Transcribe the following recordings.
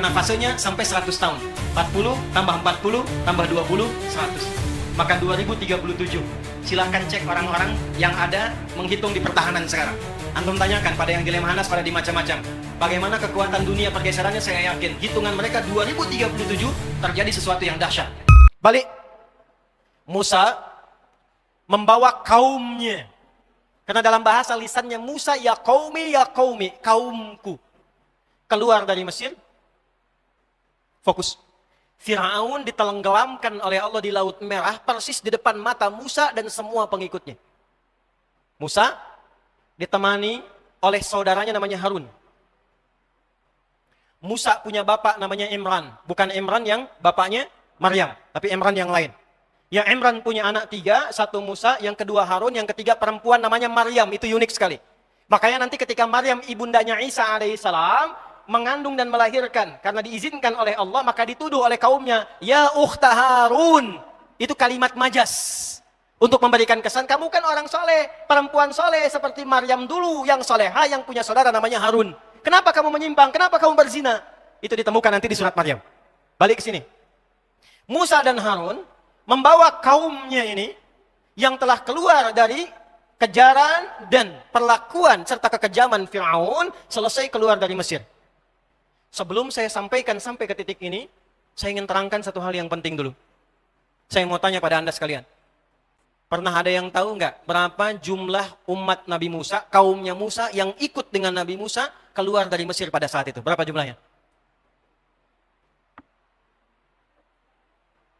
mana fasenya sampai 100 tahun. 40 tambah 40 tambah 20, 100. Maka 2037. Silahkan cek orang-orang yang ada menghitung di pertahanan sekarang. Antum tanyakan pada yang di Lemhanas, pada di macam-macam. Bagaimana kekuatan dunia pergeserannya, saya yakin. Hitungan mereka 2037 terjadi sesuatu yang dahsyat. Balik. Musa membawa kaumnya. Karena dalam bahasa lisannya Musa, ya qaumi, kaumku. Keluar dari Mesir, fokus. Fir'aun ditenggelamkan oleh Allah di Laut Merah, persis di depan mata Musa dan semua pengikutnya. Musa ditemani oleh saudaranya namanya Harun. Musa punya bapak namanya Imran. Bukan Imran yang bapaknya Maryam, tapi Imran yang lain. Ya, Imran punya anak 3, satu Musa, yang kedua Harun, yang ketiga perempuan namanya Maryam. Itu unik sekali. Makanya nanti ketika Maryam ibundanya Isa alaihissalam mengandung dan melahirkan, karena diizinkan oleh Allah, maka dituduh oleh kaumnya, ya ukhta Harun. Itu kalimat majas untuk memberikan kesan, kamu kan orang soleh, perempuan soleh seperti Maryam dulu yang soleha, yang punya saudara namanya Harun. Kenapa kamu menyimpang? Kenapa kamu berzina? Itu ditemukan nanti di surat Maryam. Balik ke sini. Musa dan Harun membawa kaumnya ini yang telah keluar dari kejaran dan perlakuan serta kekejaman Fir'aun, selesai keluar dari Mesir. Sebelum saya sampaikan sampai ke titik ini, saya ingin terangkan satu hal yang penting dulu. Saya mau tanya pada Anda sekalian. Pernah ada yang tahu nggak berapa jumlah umat Nabi Musa, kaumnya Musa yang ikut dengan Nabi Musa keluar dari Mesir pada saat itu? Berapa jumlahnya?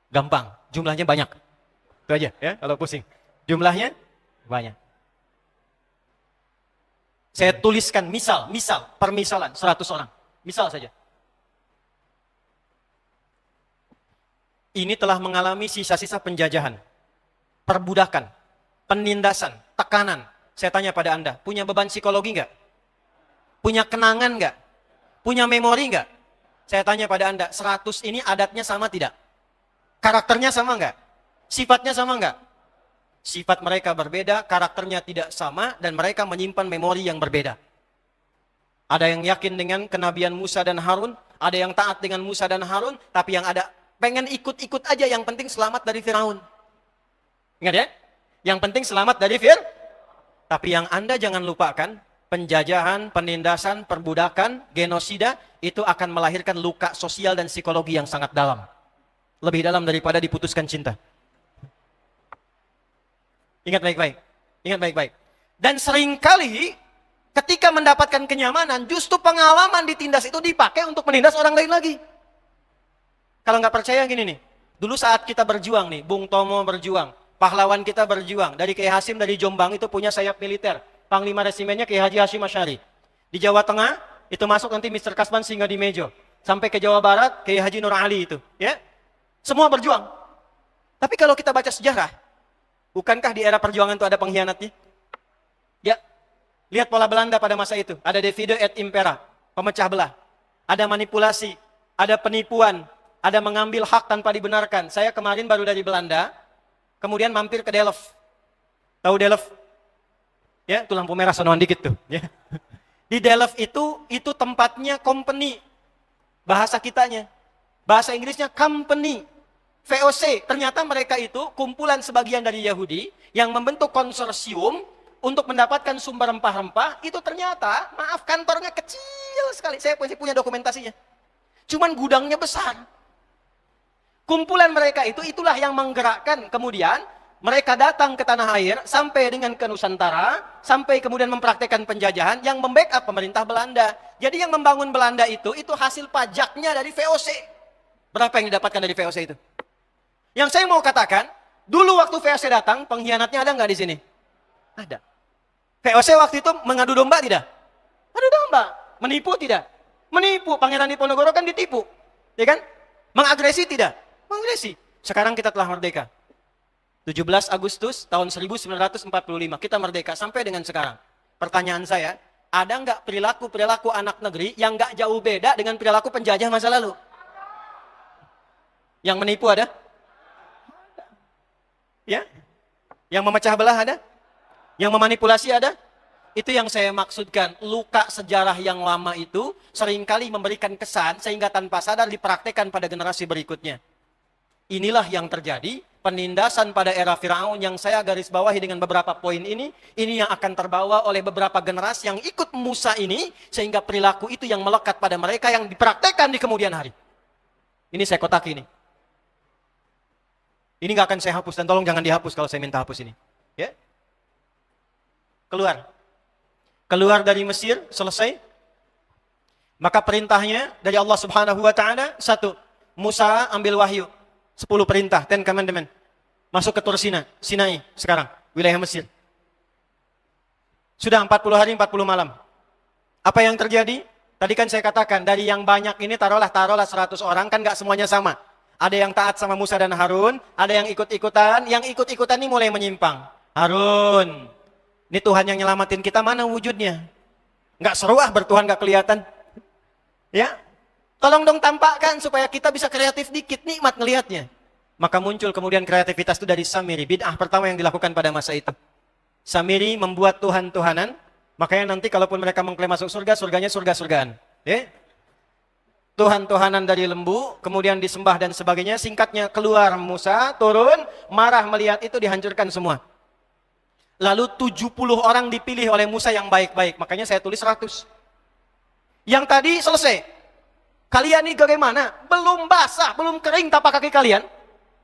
Gampang, jumlahnya banyak. Itu aja ya, kalau pusing. Jumlahnya banyak. Saya tuliskan misal, permisalan 100 orang. Misal saja. Ini telah mengalami sisa-sisa penjajahan, perbudakan, penindasan, tekanan. Saya tanya pada Anda, punya beban psikologi nggak? Punya kenangan nggak? Punya memori nggak? Saya tanya pada Anda, 100 ini adatnya sama tidak? Karakternya sama nggak? Sifatnya sama nggak? Sifat mereka berbeda, karakternya tidak sama, dan mereka menyimpan memori yang berbeda. Ada yang yakin dengan kenabian Musa dan Harun, ada yang taat dengan Musa dan Harun, tapi yang ada pengen ikut-ikut aja, yang penting selamat dari Firaun. Ingat ya? Yang penting selamat dari Firaun. Tapi yang Anda jangan lupakan, penjajahan, penindasan, perbudakan, genosida, itu akan melahirkan luka sosial dan psikologi yang sangat dalam. Lebih dalam daripada diputuskan cinta. Ingat baik-baik. Ingat baik-baik. Dan seringkali ketika mendapatkan kenyamanan, justru pengalaman ditindas itu dipakai untuk menindas orang lain lagi. Kalau nggak percaya gini nih, dulu saat kita berjuang nih, Bung Tomo berjuang, pahlawan kita berjuang, dari Kiai Hasim dari Jombang itu punya sayap militer, Panglima Resimennya Kiai Haji Hashim Asy'ari. Di Jawa Tengah, itu masuk nanti Mr. Kasban singgah di Mejo. Sampai ke Jawa Barat, Kiai Haji Nur Ali itu. Ya, semua berjuang. Tapi kalau kita baca sejarah, bukankah di era perjuangan itu ada pengkhianatnya? Ya. Lihat pola Belanda pada masa itu. Ada divide et impera, pemecah belah. Ada manipulasi, ada penipuan, ada mengambil hak tanpa dibenarkan. Saya kemarin baru dari Belanda, kemudian mampir ke Delft. Tahu Delft? Ya, itu lampu merah sonoan dikit tuh. Ya. Di Delft itu tempatnya company. Bahasa kitanya. Bahasa Inggrisnya company. VOC. Ternyata mereka itu kumpulan sebagian dari Yahudi yang membentuk konsorsium untuk mendapatkan sumber rempah-rempah. Itu ternyata, maaf, kantornya kecil sekali. Saya punya dokumentasinya. Cuman gudangnya besar. Kumpulan mereka itulah yang menggerakkan. Kemudian mereka datang ke tanah air, sampai dengan ke Nusantara, sampai kemudian mempraktekkan penjajahan yang membackup pemerintah Belanda. Jadi yang membangun Belanda itu hasil pajaknya dari VOC. Berapa yang didapatkan dari VOC itu? Yang saya mau katakan, dulu waktu VOC datang, pengkhianatnya ada nggak di sini? Ada. VOC waktu itu mengadu domba tidak? Adu domba. Menipu tidak? Menipu. Pangeran Diponegoro kan ditipu. Ya kan? Mengagresi tidak? Mengagresi. Sekarang kita telah merdeka. 17 Agustus tahun 1945. Kita merdeka sampai dengan sekarang. Pertanyaan saya, ada nggak perilaku-perilaku anak negeri yang nggak jauh beda dengan perilaku penjajah masa lalu? Yang menipu ada? Ya? Yang memecah belah ada? Yang memanipulasi ada? itu yang saya maksudkan. Luka sejarah yang lama itu seringkali memberikan kesan sehingga tanpa sadar dipraktekkan pada generasi berikutnya. Inilah yang terjadi, penindasan pada era Firaun yang saya garis bawahi dengan beberapa poin ini yang akan terbawa oleh beberapa generasi yang ikut Musa ini, sehingga perilaku itu yang melekat pada mereka yang dipraktekkan di kemudian hari. Ini saya kotak ini. Ini nggak akan saya hapus, dan tolong jangan dihapus kalau saya minta hapus ini. Ya. Keluar dari Mesir, selesai. Maka perintahnya dari Allah Subhanahu wa taala, 1, Musa ambil wahyu, 10 perintah, 10 commandment. Masuk ke Tur Sinai sekarang, wilayah Mesir. Sudah 40 hari, 40 malam. Apa yang terjadi? Tadi kan saya katakan, dari yang banyak ini taruhlah 100 orang, kan nggak semuanya sama. Ada yang taat sama Musa dan Harun, ada yang ikut-ikutan, ini mulai menyimpang. Harun, ini Tuhan yang nyelamatin kita, mana wujudnya? Nggak seru bertuhan nggak kelihatan. Ya, tolong dong tampakkan supaya kita bisa kreatif dikit, nikmat ngelihatnya. Maka muncul kemudian kreativitas itu dari Samiri. Bid'ah pertama yang dilakukan pada masa itu. Samiri membuat Tuhan-Tuhanan, makanya nanti kalaupun mereka mengklaim masuk surga, surganya surga-surgaan. Ya? Tuhan-Tuhanan dari lembu, kemudian disembah dan sebagainya. Singkatnya, keluar Musa, turun, marah melihat itu, dihancurkan semua. Lalu 70 orang dipilih oleh Musa yang baik-baik. Makanya saya tulis 100. Yang tadi selesai. Kalian ini bagaimana? Belum basah, belum kering tapak kaki kalian.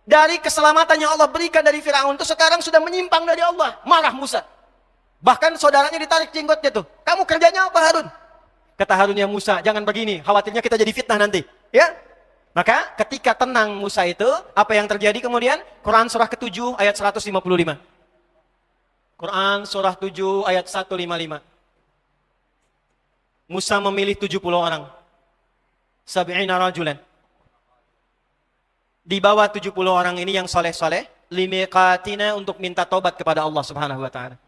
Dari keselamatan yang Allah berikan dari Firaun itu sekarang sudah menyimpang dari Allah. Marah Musa. Bahkan saudaranya ditarik jenggotnya tuh. Kamu kerjanya apa, Harun? Kata Harunnya, Musa, jangan begini. Khawatirnya kita jadi fitnah nanti. Ya? Maka ketika tenang Musa itu, apa yang terjadi kemudian? Quran surah ke-7 ayat 155. Quran surah 7 ayat 155. Musa memilih 70 orang. Sab'ina rajulan. Di bawah 70 orang ini yang soleh-soleh, limiqatina, untuk minta tobat kepada Allah Subhanahu wa taala.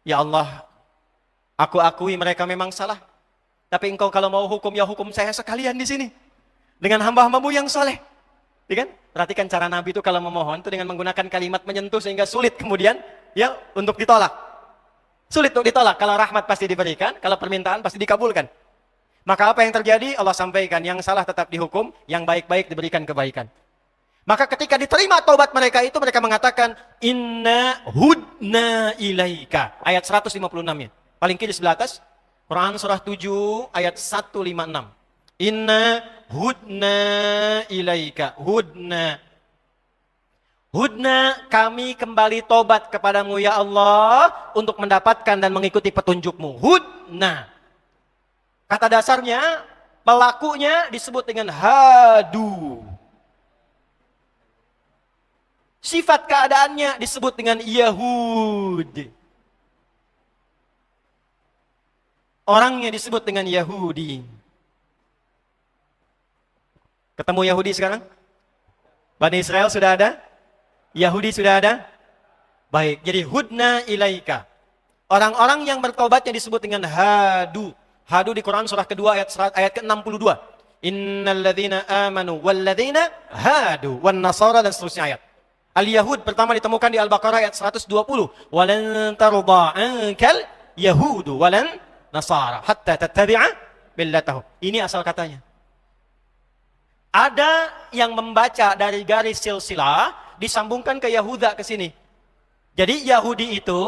Ya Allah, aku akui mereka memang salah. Tapi engkau kalau mau hukum, ya hukum saya sekalian di sini. Dengan hamba-hambamu yang soleh. Ya kan? Perhatikan cara Nabi itu kalau memohon itu dengan menggunakan kalimat menyentuh sehingga sulit kemudian ya untuk ditolak. Sulit untuk ditolak. Kalau rahmat pasti diberikan, kalau permintaan pasti dikabulkan. Maka apa yang terjadi? Allah sampaikan, yang salah tetap dihukum, yang baik-baik diberikan kebaikan. Maka ketika diterima taubat mereka itu, mereka mengatakan, inna hudna ilaika. Ayat 156-nya. Paling kiri sebelah atas. Quran surah 7 ayat 156. Inna hudna ilaika. Hudna, kami kembali tobat kepadamu ya Allah untuk mendapatkan dan mengikuti petunjukmu. Hudna. Kata dasarnya, pelakunya disebut dengan hadu. Sifat keadaannya disebut dengan Yahud. Orangnya disebut dengan Yahudi. Ketemu Yahudi sekarang? Bani Israel sudah ada? Yahudi sudah ada? Baik, jadi hudna ilaika. Orang-orang yang bertobatnya disebut dengan hadu. Hadu di Quran surah kedua ayat ke-62. Innalladzina amanu walladzina hadu wan nasara, dan seterusnya ayat. Al-Yahud pertama ditemukan di Al-Baqarah ayat 120. Walan tarda ankal yahudu walan nasara hatta tattabi'a millatahum. Ini asal katanya. Ada yang membaca dari garis silsilah disambungkan ke Yahuda ke sini. Jadi Yahudi itu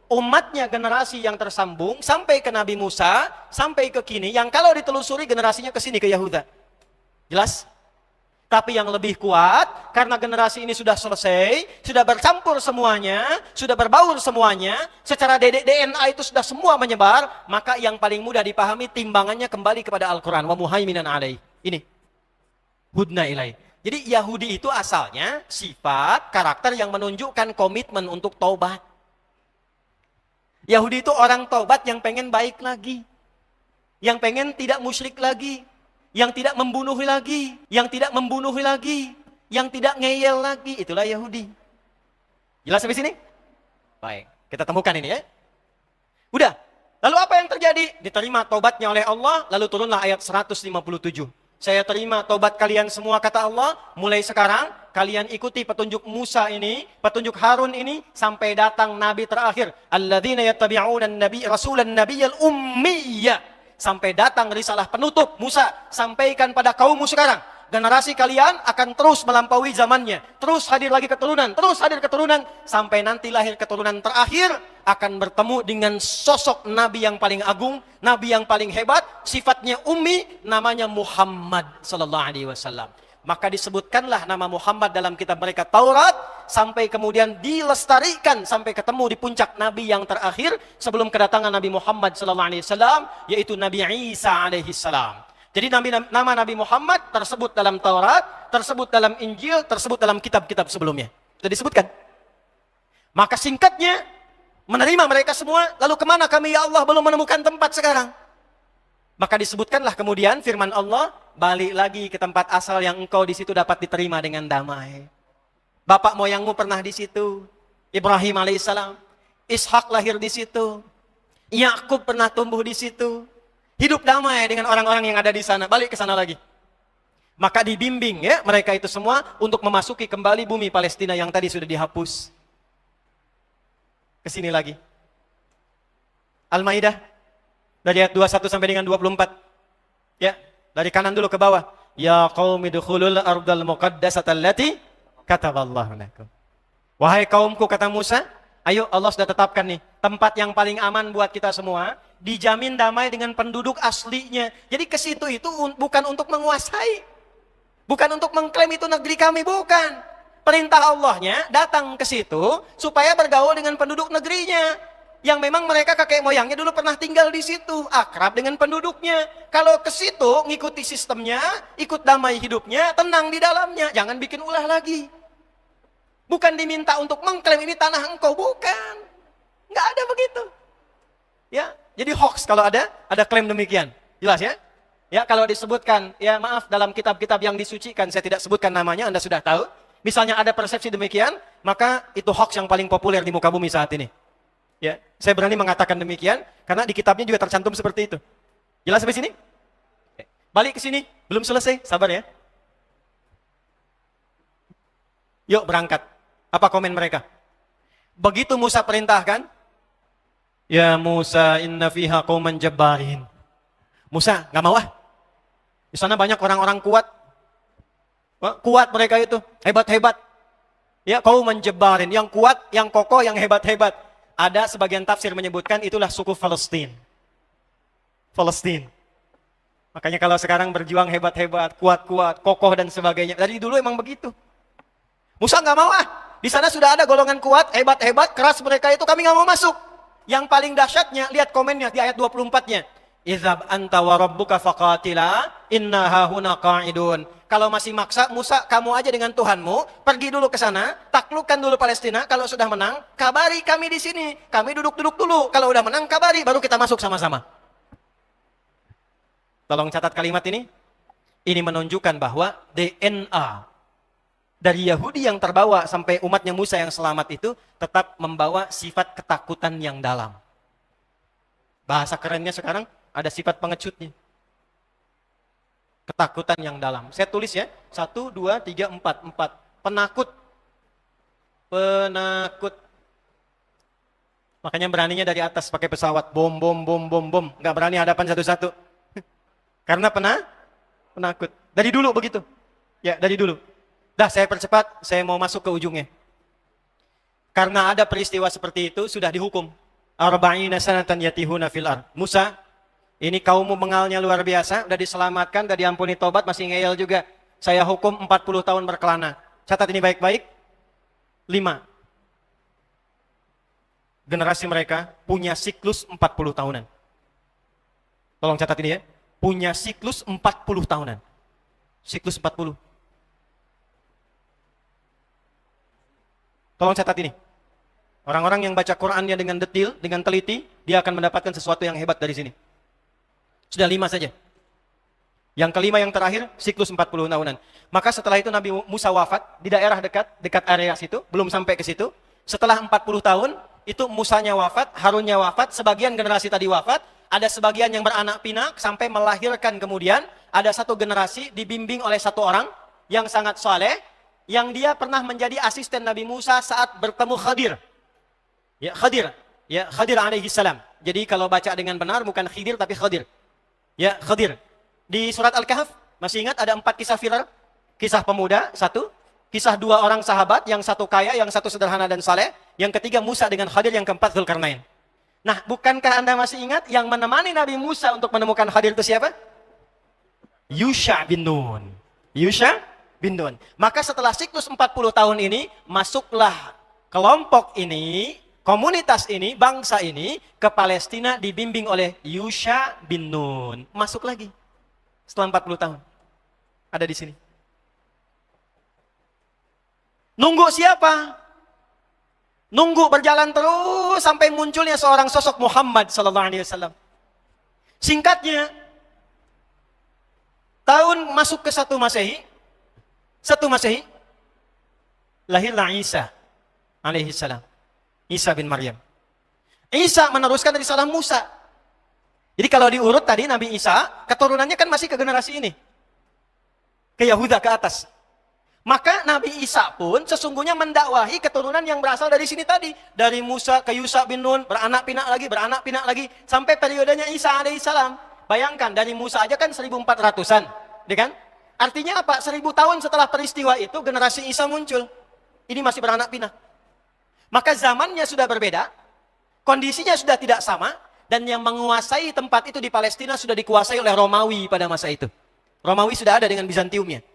umatnya generasi yang tersambung sampai ke Nabi Musa, sampai ke kini, yang kalau ditelusuri generasinya ke sini, ke Yahuda. Jelas? Tapi yang lebih kuat, karena generasi ini sudah selesai, sudah bercampur semuanya, sudah berbaur semuanya, secara DNA itu sudah semua menyebar, maka yang paling mudah dipahami timbangannya kembali kepada Al-Quran. Wa muhaiminan alaih. Ini. Hudna ilaih. Jadi Yahudi itu asalnya sifat, karakter yang menunjukkan komitmen untuk taubat. Yahudi itu orang taubat yang pengen baik lagi. Yang pengen tidak musyrik lagi. Yang tidak membunuh lagi. Yang tidak membunuh lagi. Yang tidak ngeyel lagi. Itulah Yahudi. Jelas sampai sini? Baik, kita temukan ini ya. Udah. Lalu apa yang terjadi? Diterima taubatnya oleh Allah. Lalu turunlah ayat 157. Saya terima tobat kalian semua, kata Allah. Mulai sekarang kalian ikuti petunjuk Musa ini, petunjuk Harun ini, sampai datang Nabi terakhir. Alladzina yattabi'una an-nabiy rasulan nabiyyal ummiyya. Sampai datang risalah penutup Musa, sampaikan pada kaummu sekarang. Generasi kalian akan terus melampaui zamannya. Terus hadir lagi keturunan, terus hadir keturunan. Sampai nanti lahir keturunan terakhir, akan bertemu dengan sosok Nabi yang paling agung, Nabi yang paling hebat, sifatnya ummi, namanya Muhammad sallallahu alaihi wasallam. Maka disebutkanlah nama Muhammad dalam kitab mereka Taurat, sampai kemudian dilestarikan sampai ketemu di puncak Nabi yang terakhir sebelum kedatangan Nabi Muhammad sallallahu alaihi wasallam, yaitu Nabi Isa alaihi salam. Jadi nama Nabi Muhammad tersebut dalam Taurat, tersebut dalam Injil, tersebut dalam kitab-kitab sebelumnya. Sudah disebutkan. Maka singkatnya, menerima mereka semua, lalu kemana kami ya Allah belum menemukan tempat sekarang? Maka disebutkanlah kemudian firman Allah, balik lagi ke tempat asal yang engkau di situ dapat diterima dengan damai. Bapak moyangmu pernah di situ, Ibrahim alaihissalam, Ishak lahir di situ, Yakub pernah tumbuh di situ. Hidup damai dengan orang-orang yang ada di sana, balik ke sana lagi. Maka dibimbing ya mereka itu semua untuk memasuki kembali bumi Palestina yang tadi sudah dihapus. Ke sini lagi. Al-Maidah dari ayat 21 sampai dengan 24. Ya, dari kanan dulu ke bawah. Ya qaumi dukhulul ardal muqaddasata allati kataballahu lakum. Wahai kaumku, kata Musa, ayo Allah sudah tetapkan nih tempat yang paling aman buat kita semua, dijamin damai dengan penduduk aslinya. Jadi ke situ itu bukan untuk menguasai, bukan untuk mengklaim itu negeri kami, bukan. Perintah Allahnya datang ke situ supaya bergaul dengan penduduk negerinya, yang memang mereka kakek moyangnya dulu pernah tinggal di situ, akrab dengan penduduknya. Kalau ke situ ngikuti sistemnya, ikut damai hidupnya, tenang di dalamnya, jangan bikin ulah lagi. Bukan diminta untuk mengklaim ini tanah engkau, bukan. Nggak ada begitu. Ya, jadi hoax kalau ada klaim demikian. Jelas ya? Ya, kalau disebutkan, ya maaf, dalam kitab-kitab yang disucikan, saya tidak sebutkan namanya, Anda sudah tahu. Misalnya ada persepsi demikian, maka itu hoax yang paling populer di muka bumi saat ini. Ya, saya berani mengatakan demikian, karena di kitabnya juga tercantum seperti itu. Jelas sampai sini? Balik ke sini, belum selesai, sabar ya. Yuk berangkat. Apa komen mereka? Begitu Musa perintahkan, ya Musa inna fiha qauman jabbarin. Musa, nggak mau ah. Di sana banyak orang-orang kuat. Kuat mereka itu, hebat-hebat. Ya, qauman jabbarin, yang kuat, yang kokoh, yang hebat-hebat. Ada sebagian tafsir menyebutkan itulah suku Palestina. Palestina. Makanya kalau sekarang berjuang hebat-hebat, kuat-kuat, kokoh dan sebagainya. Dari dulu emang begitu. Musa nggak mau ah. Di sana sudah ada golongan kuat, hebat-hebat, keras mereka itu, kami nggak mau masuk. Yang paling dahsyatnya, lihat komennya di ayat 24-nya. Izhab anta wa rabbuka faqatila inna hahuna qa'idun. Kalau masih maksa, Musa, kamu aja dengan Tuhanmu, pergi dulu ke sana, taklukkan dulu Palestina, kalau sudah menang, kabari kami di sini. Kami duduk-duduk dulu, kalau udah menang kabari, baru kita masuk sama-sama. Tolong catat kalimat ini. Ini menunjukkan bahwa DNA dari Yahudi yang terbawa sampai umatnya Musa yang selamat itu tetap membawa sifat ketakutan yang dalam. Bahasa kerennya sekarang ada sifat pengecutnya. Ketakutan yang dalam. Saya tulis ya. 1, 2, 3, 4. 4. Penakut. Penakut. Makanya beraninya dari atas pakai pesawat. Bom, bom, bom, bom, bom. Nggak berani hadapan satu-satu. Karena penakut. Dari dulu begitu. Ya, dari dulu. Dah, saya percepat, saya mau masuk ke ujungnya. Karena ada peristiwa seperti itu, sudah dihukum. Arba'ina sanatan yatihuna fil ard. Musa, ini kaummu mengalnya luar biasa, udah diselamatkan, udah diampuni tobat, masih ngeyel juga. Saya hukum 40 tahun berkelana. Catat ini baik-baik. 5. Generasi mereka punya siklus 40 tahunan. Tolong catat ini ya. Punya siklus 40 tahunan. Siklus 40. Tolong catat ini. Orang-orang yang baca Qur'annya dengan detil, dengan teliti, dia akan mendapatkan sesuatu yang hebat dari sini. Sudah 5 saja. Yang kelima, yang terakhir, siklus 40 tahunan. Maka setelah itu Nabi Musa wafat di daerah dekat area situ, belum sampai ke situ. Setelah 40 tahun, itu Musanya wafat, Harunnya wafat, sebagian generasi tadi wafat, Ada sebagian yang beranak pinak sampai melahirkan kemudian ada satu generasi dibimbing oleh satu orang yang sangat soleh, yang dia pernah menjadi asisten Nabi Musa saat bertemu Khadir. Khadir alaihi salam. Jadi kalau baca dengan benar bukan Khidir tapi Khadir. Khadir. Di surat Al-Kahf masih ingat ada 4 kisah viral? Kisah pemuda, 1. Kisah 2 orang sahabat, yang satu kaya, yang satu sederhana dan saleh. Yang ketiga Musa dengan Khadir, yang keempat Dzulkarnain. Nah, bukankah Anda masih ingat yang menemani Nabi Musa untuk menemukan Khadir itu siapa? Yusha bin Nun. Yusha bin Nun. Maka setelah siklus 40 tahun ini, masuklah kelompok ini, komunitas ini, bangsa ini ke Palestina dibimbing oleh Yusha bin Nun. Masuk lagi setelah 40 tahun. Ada di sini. Nunggu siapa? Nunggu berjalan terus sampai munculnya seorang sosok Muhammad sallallahu alaihi wasallam. Singkatnya, tahun masuk ke 1 Masehi, lahirlah Isa alaihi salam. Isa bin Maryam. Isa meneruskan risalah Musa. Jadi kalau diurut tadi Nabi Isa, keturunannya kan masih ke generasi ini. Ke Yahuda ke atas. Maka Nabi Isa pun sesungguhnya mendakwahi keturunan yang berasal dari sini tadi. Dari Musa ke Yusha bin Nun, beranak pinak lagi, sampai periodenya Isa alaihissalam. Bayangkan, dari Musa aja kan 1400-an. Kan? Artinya apa? 1000 tahun setelah peristiwa itu, generasi Isa muncul. Ini masih beranak pinak. Maka zamannya sudah berbeda, kondisinya sudah tidak sama, dan yang menguasai tempat itu di Palestina sudah dikuasai oleh Romawi pada masa itu. Romawi sudah ada dengan Bizantiumnya.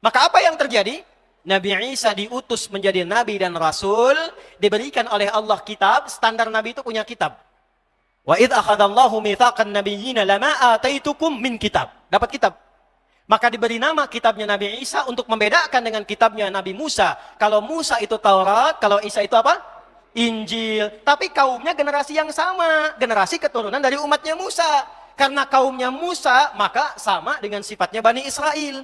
Maka apa yang terjadi? Nabi Isa diutus menjadi nabi dan rasul, diberikan oleh Allah kitab. Standar nabi itu punya kitab. Wa idz akhadallahu mitsaqan nabiyyina lama ataitukum min kitab. Dapat kitab. Maka diberi nama kitabnya Nabi Isa untuk membedakan dengan kitabnya Nabi Musa. Kalau Musa itu Taurat, kalau Isa itu apa? Injil. Tapi kaumnya generasi yang sama, generasi keturunan dari umatnya Musa. Karena kaumnya Musa, maka sama dengan sifatnya Bani Israel.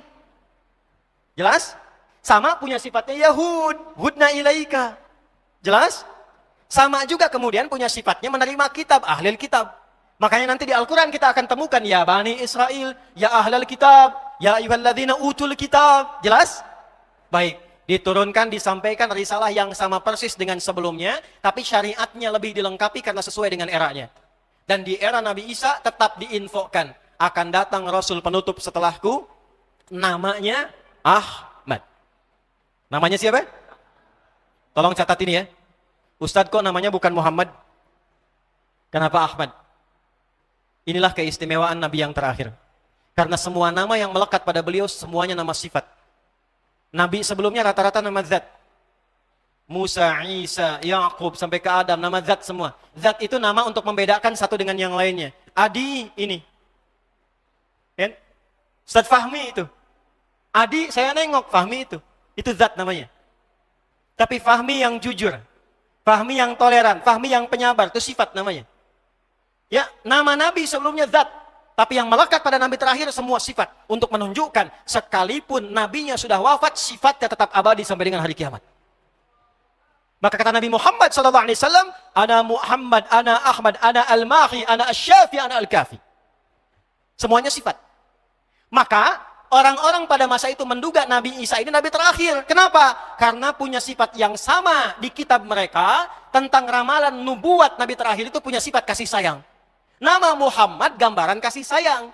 Jelas? Sama punya sifatnya Yahud, hudna ilaika. Jelas? Sama juga kemudian punya sifatnya menerima kitab, ahlul kitab. Makanya nanti di Al-Quran kita akan temukan ya Bani Israel, ya ahlul kitab, ya ayyuhalladzina utul kitab. Jelas? Baik, diturunkan, disampaikan risalah yang sama persis dengan sebelumnya, tapi syariatnya lebih dilengkapi karena sesuai dengan eranya. Dan di era Nabi Isa tetap diinfokan, akan datang Rasul penutup setelahku, namanya Ahmad. Namanya siapa? Tolong catat ini ya. Ustadz kok namanya bukan Muhammad? Kenapa Ahmad? Inilah keistimewaan Nabi yang terakhir. Karena semua nama yang melekat pada beliau semuanya nama sifat. Nabi sebelumnya rata-rata nama zat. Musa, Isa, Yakub sampai ke Adam, nama zat semua. Zat itu nama untuk membedakan satu dengan yang lainnya. Adi ini. Kan? Ustadz Fahmi itu. Adi saya nengok, Fahmi itu. Itu zat namanya. Tapi Fahmi yang jujur. Fahmi yang toleran, Fahmi yang penyabar, itu sifat namanya. Ya, nama Nabi sebelumnya zat. Tapi yang melekat pada Nabi terakhir semua sifat. Untuk menunjukkan, sekalipun Nabinya sudah wafat, sifatnya tetap abadi sampai dengan hari kiamat. Maka kata Nabi Muhammad SAW, Ana Muhammad, Ana Ahmad, Ana Al-Mahi, Ana Asyafi, Ana Al-Kafi. Semuanya sifat. Maka, orang-orang pada masa itu menduga Nabi Isa ini Nabi terakhir. Kenapa? Karena punya sifat yang sama di kitab mereka tentang ramalan nubuat Nabi terakhir itu punya sifat kasih sayang. Nama Muhammad gambaran kasih sayang.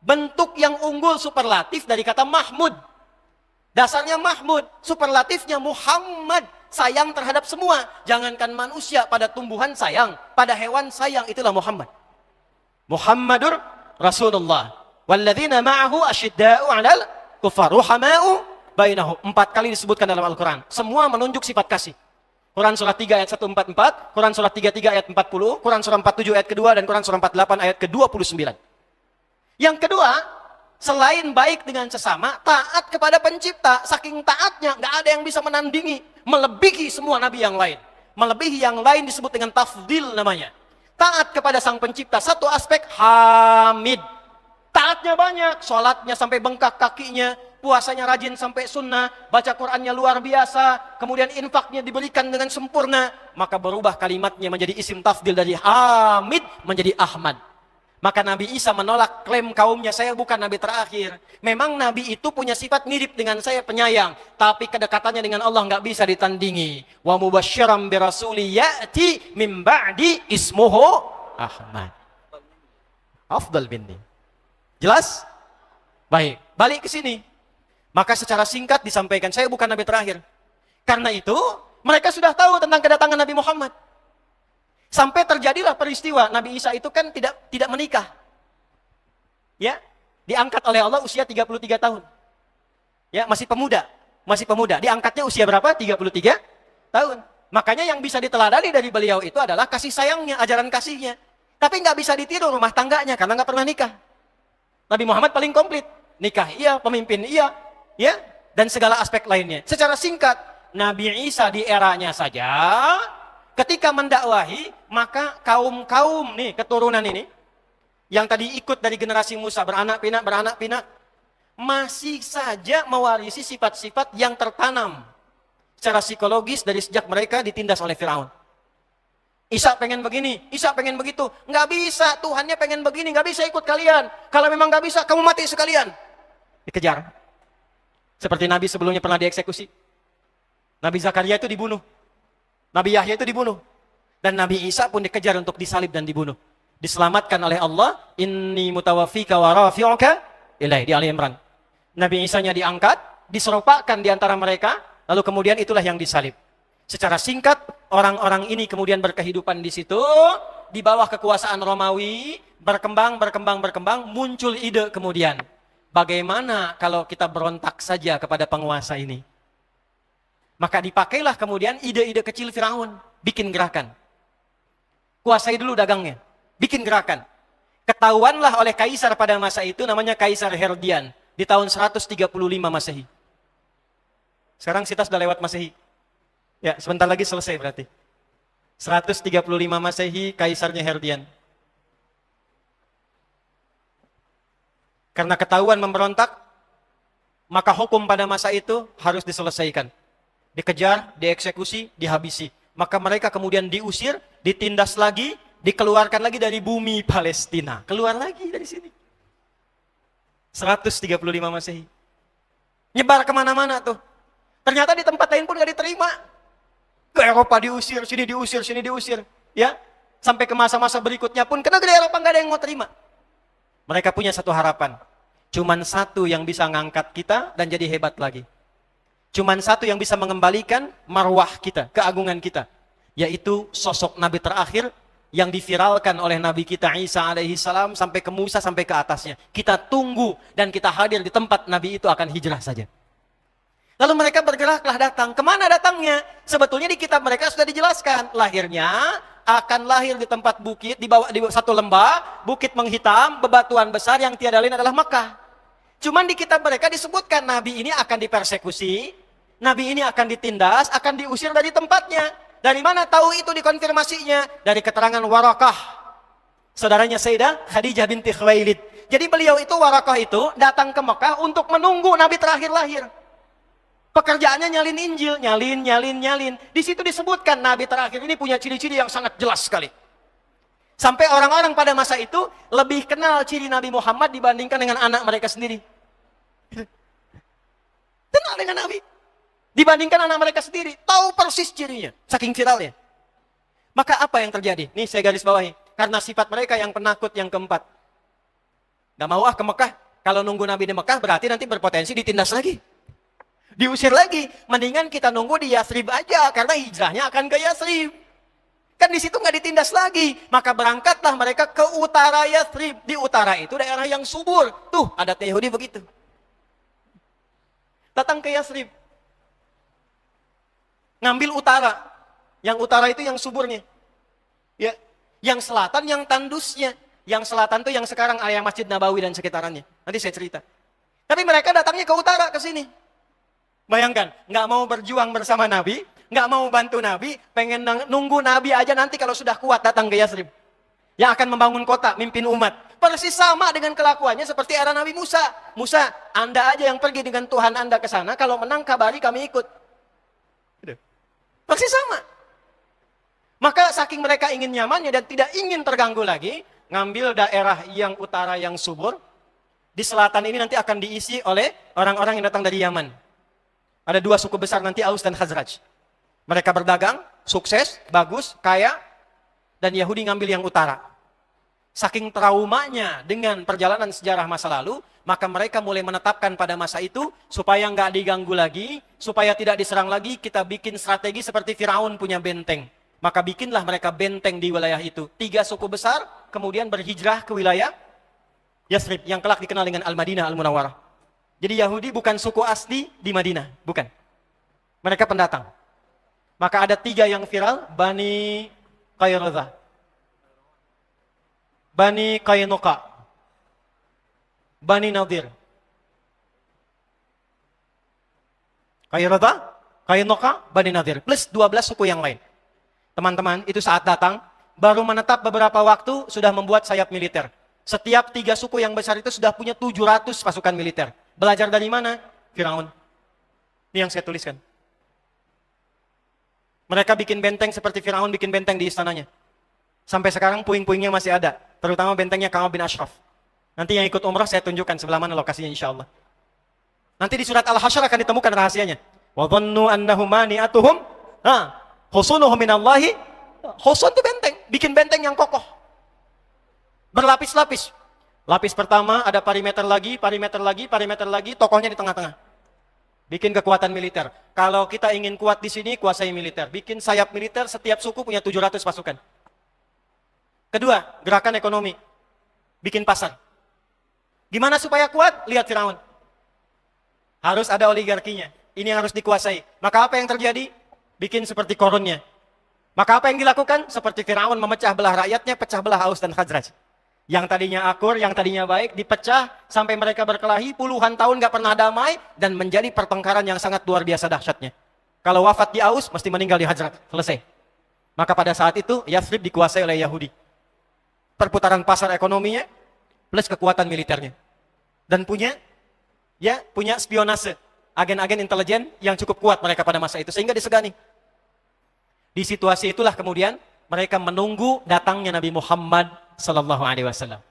Bentuk yang unggul superlatif dari kata Mahmud. Dasarnya Mahmud, superlatifnya Muhammad. Sayang terhadap semua. Jangankan manusia, pada tumbuhan sayang, pada hewan sayang, itulah Muhammad. Muhammadur Rasulullah. Walladzina ma'ahu asyidda'u 'alal kuffar ruhama'u bainahum. 4 kali disebutkan dalam Al-Quran. Semua menunjuk sifat kasih. Quran surah 3 ayat 144, Quran surah 33 ayat 40, Quran surah 47 ayat kedua, dan Quran surah 48 ayat ke-29. Yang kedua, selain baik dengan sesama, taat kepada pencipta. Saking taatnya, nggak ada yang bisa menandingi, melebihi semua nabi yang lain. Melebihi yang lain disebut dengan tafdil namanya. Taat kepada sang pencipta. Satu aspek hamid. Taatnya banyak, sholatnya sampai bengkak kakinya, puasanya rajin sampai sunnah, baca Qur'annya luar biasa, kemudian infaknya diberikan dengan sempurna, maka berubah kalimatnya menjadi isim tafdil dari Hamid menjadi Ahmad. Maka Nabi Isa menolak klaim kaumnya, saya bukan Nabi terakhir. Memang Nabi itu punya sifat mirip dengan saya, penyayang. Tapi kedekatannya dengan Allah nggak bisa ditandingi. Wa mubasyiran birasuli ya'ti min ba'di ismuhu Ahmad. Afdal minni. Jelas? Baik, balik ke sini. Maka secara singkat disampaikan, saya bukan Nabi terakhir. Karena itu, mereka sudah tahu tentang kedatangan Nabi Muhammad. Sampai terjadilah peristiwa Nabi Isa itu kan tidak menikah. Ya, diangkat oleh Allah usia 33 tahun. Ya, masih pemuda. Diangkatnya usia berapa? 33 tahun. Makanya yang bisa diteladani dari beliau itu adalah kasih sayangnya, ajaran kasihnya. Tapi nggak bisa ditiru rumah tangganya karena nggak pernah nikah. Nabi Muhammad paling komplit. Nikah iya, pemimpin iya, ya, dan segala aspek lainnya. Secara singkat, Nabi Isa di eranya saja ketika mendakwahi, maka kaum-kaum nih, keturunan ini, yang tadi ikut dari generasi Musa, beranak pinak, masih saja mewarisi sifat-sifat yang tertanam secara psikologis dari sejak mereka ditindas oleh Firaun. Isa pengen begini, Isa pengen begitu. Nggak bisa, Tuhannya pengen begini, nggak bisa ikut kalian. Kalau memang nggak bisa, kamu mati sekalian. Dikejar. Seperti Nabi sebelumnya pernah dieksekusi. Nabi Zakaria itu dibunuh. Nabi Yahya itu dibunuh. Dan Nabi Isa pun dikejar untuk disalib dan dibunuh. Diselamatkan oleh Allah. Inni mutawaffika wa rafi'uka ilaih, di Ali Imran. Nabi Isanya diangkat, diserupakan di antara mereka, lalu kemudian itulah yang disalib. Secara singkat, orang-orang ini kemudian berkehidupan di situ, di bawah kekuasaan Romawi, berkembang, muncul ide kemudian. Bagaimana kalau kita berontak saja kepada penguasa ini? Maka dipakailah kemudian ide-ide kecil Firaun, bikin gerakan. Kuasai dulu dagangnya, bikin gerakan. Ketahuanlah oleh kaisar pada masa itu, namanya Kaisar Herodian, di tahun 135 Masehi. Sekarang kita sudah lewat Masehi. Ya, sebentar lagi selesai berarti. 135 Masehi, Kaisarnya Herodian. Karena ketahuan memberontak, maka hukum pada masa itu harus diselesaikan. Dikejar, dieksekusi, dihabisi. Maka mereka kemudian diusir, ditindas lagi, dikeluarkan lagi dari bumi Palestina. Keluar lagi dari sini. 135 Masehi. Nyebar kemana-mana tuh. Ternyata di tempat lain pun gak diterima. Ke Eropa diusir, sini diusir. Ya, sampai ke masa-masa berikutnya pun, ke negeri Eropa gak ada yang mau terima. Mereka punya satu harapan. Cuman satu yang bisa ngangkat kita dan jadi hebat lagi. Cuman satu yang bisa mengembalikan marwah kita, keagungan kita. Yaitu sosok Nabi terakhir yang diviralkan oleh Nabi kita Isa alaihi salam sampai ke Musa, sampai ke atasnya. Kita tunggu dan kita hadir di tempat Nabi itu akan hijrah saja. Lalu mereka bergeraklah datang. Kemana datangnya? Sebetulnya di kitab mereka sudah dijelaskan. Lahirnya akan lahir di tempat bukit, di satu lembah, bukit menghitam, bebatuan besar yang tiada lain adalah Mekah. Cuman di kitab mereka disebutkan Nabi ini akan dipersekusi, Nabi ini akan ditindas, akan diusir dari tempatnya. Dari mana tahu itu dikonfirmasinya? Dari keterangan Warakah, saudaranya Sayyidah Khadijah binti Khuwailid. Jadi beliau itu, Warakah itu, datang ke Mekah untuk menunggu Nabi terakhir lahir. Pekerjaannya nyalin Injil, nyalin. Di situ disebutkan Nabi terakhir ini punya ciri-ciri yang sangat jelas sekali. Sampai orang-orang pada masa itu lebih kenal ciri Nabi Muhammad dibandingkan dengan anak mereka sendiri. Kenal dengan Nabi dibandingkan anak mereka sendiri, tahu persis cirinya, saking viralnya. Maka apa yang terjadi? Nih saya garis bawahi, karena sifat mereka yang penakut yang keempat. Gak mau ke Mekah. Kalau nunggu Nabi di Mekah berarti nanti berpotensi ditindas lagi, diusir lagi. Mendingan kita nunggu di Yathrib aja, karena hijrahnya akan ke Yathrib. Kan di situ nggak ditindas lagi. Maka berangkatlah mereka ke utara Yathrib. Di utara itu daerah yang subur. Tuh, adat Yahudi begitu. Datang ke Yathrib. Ngambil utara. Yang utara itu yang suburnya. Ya. Yang selatan yang tandusnya. Yang selatan itu yang sekarang area Masjid Nabawi dan sekitarannya. Nanti saya cerita. Tapi mereka datangnya ke utara, ke sini. Bayangkan, nggak mau berjuang bersama Nabi, nggak mau bantu Nabi, pengen nunggu Nabi aja nanti kalau sudah kuat datang ke Yathrib. Yang akan membangun kota, mimpin umat. Persis sama dengan kelakuannya seperti era Nabi Musa. Musa, Anda aja yang pergi dengan Tuhan Anda ke sana, kalau menang kabari kami ikut. Persis sama. Maka saking mereka ingin nyamannya dan tidak ingin terganggu lagi, ngambil daerah yang utara yang subur, di selatan ini nanti akan diisi oleh orang-orang yang datang dari Yaman. Ada 2 suku besar nanti, Aus dan Khazraj. Mereka berdagang, sukses, bagus, kaya, dan Yahudi ngambil yang utara. Saking traumanya dengan perjalanan sejarah masa lalu, maka mereka mulai menetapkan pada masa itu, supaya nggak diganggu lagi, supaya tidak diserang lagi, kita bikin strategi seperti Firaun punya benteng. Maka bikinlah mereka benteng di wilayah itu. 3 suku besar, kemudian berhijrah ke wilayah Yathrib, yang kelak dikenal dengan Al-Madinah Al-Munawwarah. Jadi Yahudi bukan suku asli di Madinah, bukan. Mereka pendatang. Maka ada 3 yang viral, Bani Qaynuqa, Bani Qaynuqa, Bani Nadir. Qaynuqa, Bani Nadir. Plus 12 suku yang lain. Teman-teman, itu saat datang, baru menetap beberapa waktu, sudah membuat sayap militer. Setiap 3 suku yang besar itu sudah punya 700 pasukan militer. Belajar dari mana? Firaun. Ini yang saya tuliskan. Mereka bikin benteng seperti Firaun bikin benteng di istananya. Sampai sekarang puing-puingnya masih ada. Terutama bentengnya Ka'ab bin Ashraf. Nanti yang ikut umrah saya tunjukkan sebelah mana lokasinya insyaAllah. Nanti di surat Al-Hasyr akan ditemukan rahasianya. وَظَنُّوا أَنَّهُمْ مَانِئَتُهُمْ حُصُونُهُمْ مِنَ اللَّهِ. Husun itu benteng. Bikin benteng yang kokoh. Berlapis-lapis. Lapis pertama ada perimeter lagi, tokohnya di tengah-tengah. Bikin kekuatan militer. Kalau kita ingin kuat di sini, kuasai militer. Bikin sayap militer, setiap suku punya 700 pasukan. Kedua, gerakan ekonomi. Bikin pasar. Gimana supaya kuat? Lihat Firaun. Harus ada oligarkinya. Ini yang harus dikuasai. Maka apa yang terjadi? Bikin seperti korunnya. Maka apa yang dilakukan? Seperti Firaun memecah belah rakyatnya, pecah belah Aus dan Khazraj. Yang tadinya akur, yang tadinya baik, dipecah sampai mereka berkelahi puluhan tahun gak pernah damai dan menjadi pertengkaran yang sangat luar biasa dahsyatnya. Kalau wafat di Aus, mesti meninggal di Khazraj. Selesai. Maka pada saat itu, Yathrib dikuasai oleh Yahudi. Perputaran pasar ekonominya, plus kekuatan militernya. Dan punya spionase. Agen-agen intelijen yang cukup kuat mereka pada masa itu. Sehingga disegani. Di situasi itulah kemudian, mereka menunggu datangnya Nabi Muhammad SAW.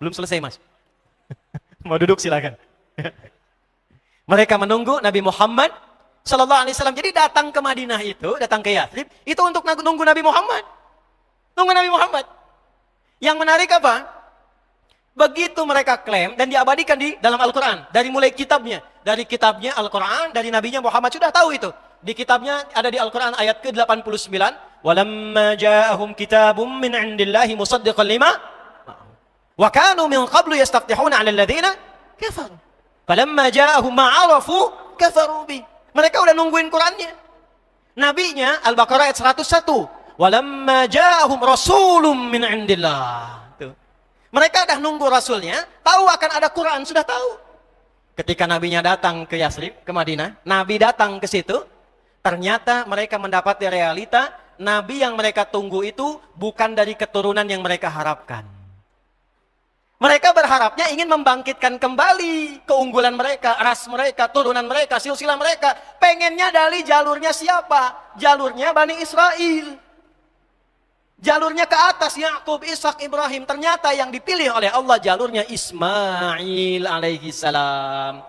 Belum selesai, Mas. Mau duduk silakan. Mereka menunggu Nabi Muhammad SAW. Jadi datang ke Madinah itu, datang ke Yathrib, itu untuk nunggu Nabi Muhammad. Nunggu Nabi Muhammad. Yang menarik apa? Begitu mereka klaim dan diabadikan di dalam Al-Quran. Dari mulai kitabnya. Dari kitabnya Al-Quran, dari nabinya Muhammad sudah tahu itu. Di kitabnya ada di Al-Quran ayat ke-89. وَلَمَّا جَاءَهُمْ كِتَابٌ مِّنْ عِنْدِ اللَّهِ مُصَدِّقًا لِمَا وَكَانُوا مِنْ قَبْلُ يَسْتَفْتِحُونَ عَلَى الَّذِينَ كَفَرُوا فَلَمَّا جَاءَهُمْ مَا عَرَفُوا كَفَرُوا بِهِ. Mereka udah nungguin Qurannya. Nabinya Al-Baqarah ayat 101. وَلَمَّا جَاءَهُمْ رَسُولٌ مِّنْ عِنْدِ اللَّهِ. Mereka udah nunggu Rasulnya, tahu akan ada Quran, sudah tahu. Ketika Nabinya datang ke Yathrib, ke Madinah, Nabi datang ke situ, ternyata mereka mendapati realita, Nabi yang mereka tunggu itu bukan dari keturunan yang mereka harapkan. Mereka berharapnya ingin membangkitkan kembali keunggulan mereka, ras mereka, turunan mereka, silsilah mereka. Pengennya dari jalurnya siapa? Jalurnya Bani Israel. Jalurnya ke atas, Yakub, Ishak, Ibrahim. Ternyata yang dipilih oleh Allah jalurnya Ismail alaihi salam.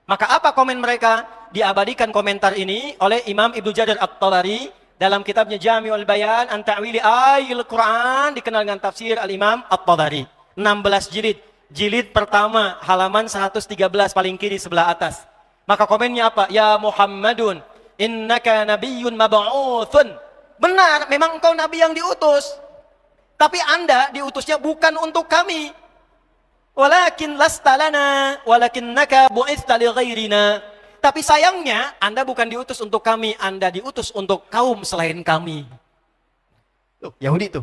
Maka apa komen mereka? Diabadikan komentar ini oleh Imam Ibnu Jarir At-Tabari dalam kitabnya Jami'ul Bayan an Ta'wili Ayatil Quran, dikenal dengan tafsir Al-Imam At-Tabari. 16 jilid. Jilid pertama, halaman 113 paling kiri sebelah atas. Maka komennya apa? Ya Muhammadun, innaka nabiyyun mab'utsun. Benar, memang engkau nabi yang diutus. Tapi Anda diutusnya bukan untuk kami. Walakin lastalana, walakinnaka bu'itsta li ghairina. Tapi sayangnya, Anda bukan diutus untuk kami, Anda diutus untuk kaum selain kami. Tuh, Yahudi itu.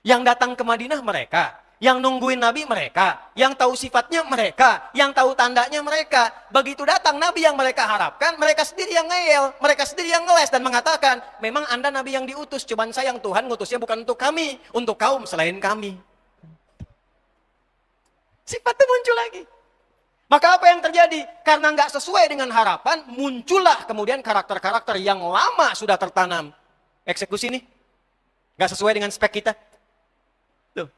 Yang datang ke Madinah mereka, yang nungguin Nabi mereka, yang tahu sifatnya mereka, yang tahu tandanya mereka. Begitu datang Nabi yang mereka harapkan, mereka sendiri yang ngeyel, mereka sendiri yang ngeles dan mengatakan, memang Anda Nabi yang diutus, cuman sayang Tuhan ngutusnya bukan untuk kami, untuk kaum selain kami. Sifat itu muncul lagi. Maka apa yang terjadi? Karena nggak sesuai dengan harapan, muncullah kemudian karakter-karakter yang lama sudah tertanam. Eksekusi nih, nggak sesuai dengan spek kita. Tuh.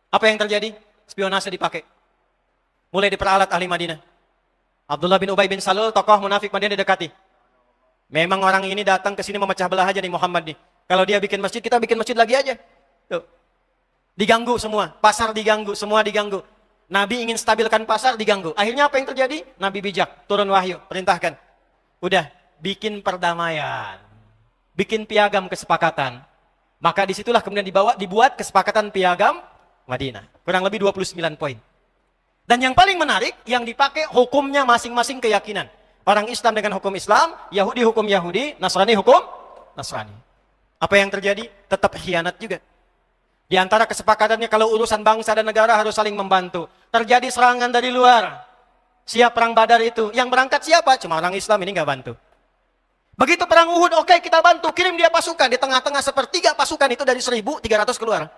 Apa yang terjadi? Spionase dipakai. Mulai diperalat ahli Madinah. Abdullah bin Ubay bin Salul, tokoh munafik Madinah didekati. Memang orang ini datang ke sini memecah belah aja nih Muhammad nih. Kalau dia bikin masjid, kita bikin masjid lagi aja. Tuh. Diganggu semua, pasar diganggu, semua diganggu. Nabi ingin stabilkan pasar, diganggu. Akhirnya apa yang terjadi? Nabi bijak, turun wahyu, perintahkan. Udah, bikin perdamaian. Bikin piagam kesepakatan. Maka disitulah kemudian dibuat kesepakatan piagam Madinah. Kurang lebih 29 poin. Dan yang paling menarik, yang dipakai hukumnya masing-masing keyakinan. Orang Islam dengan hukum Islam, Yahudi hukum Yahudi, Nasrani hukum Nasrani. Apa yang terjadi? Tetap khianat juga. Di antara kesepakatannya kalau urusan bangsa dan negara harus saling membantu. Terjadi serangan dari luar. Siap perang Badar itu. Yang berangkat siapa? Cuma orang Islam, ini nggak bantu. Begitu perang Uhud, oke kita bantu. Kirim dia pasukan. Di tengah-tengah sepertiga pasukan itu dari 1.300 keluar.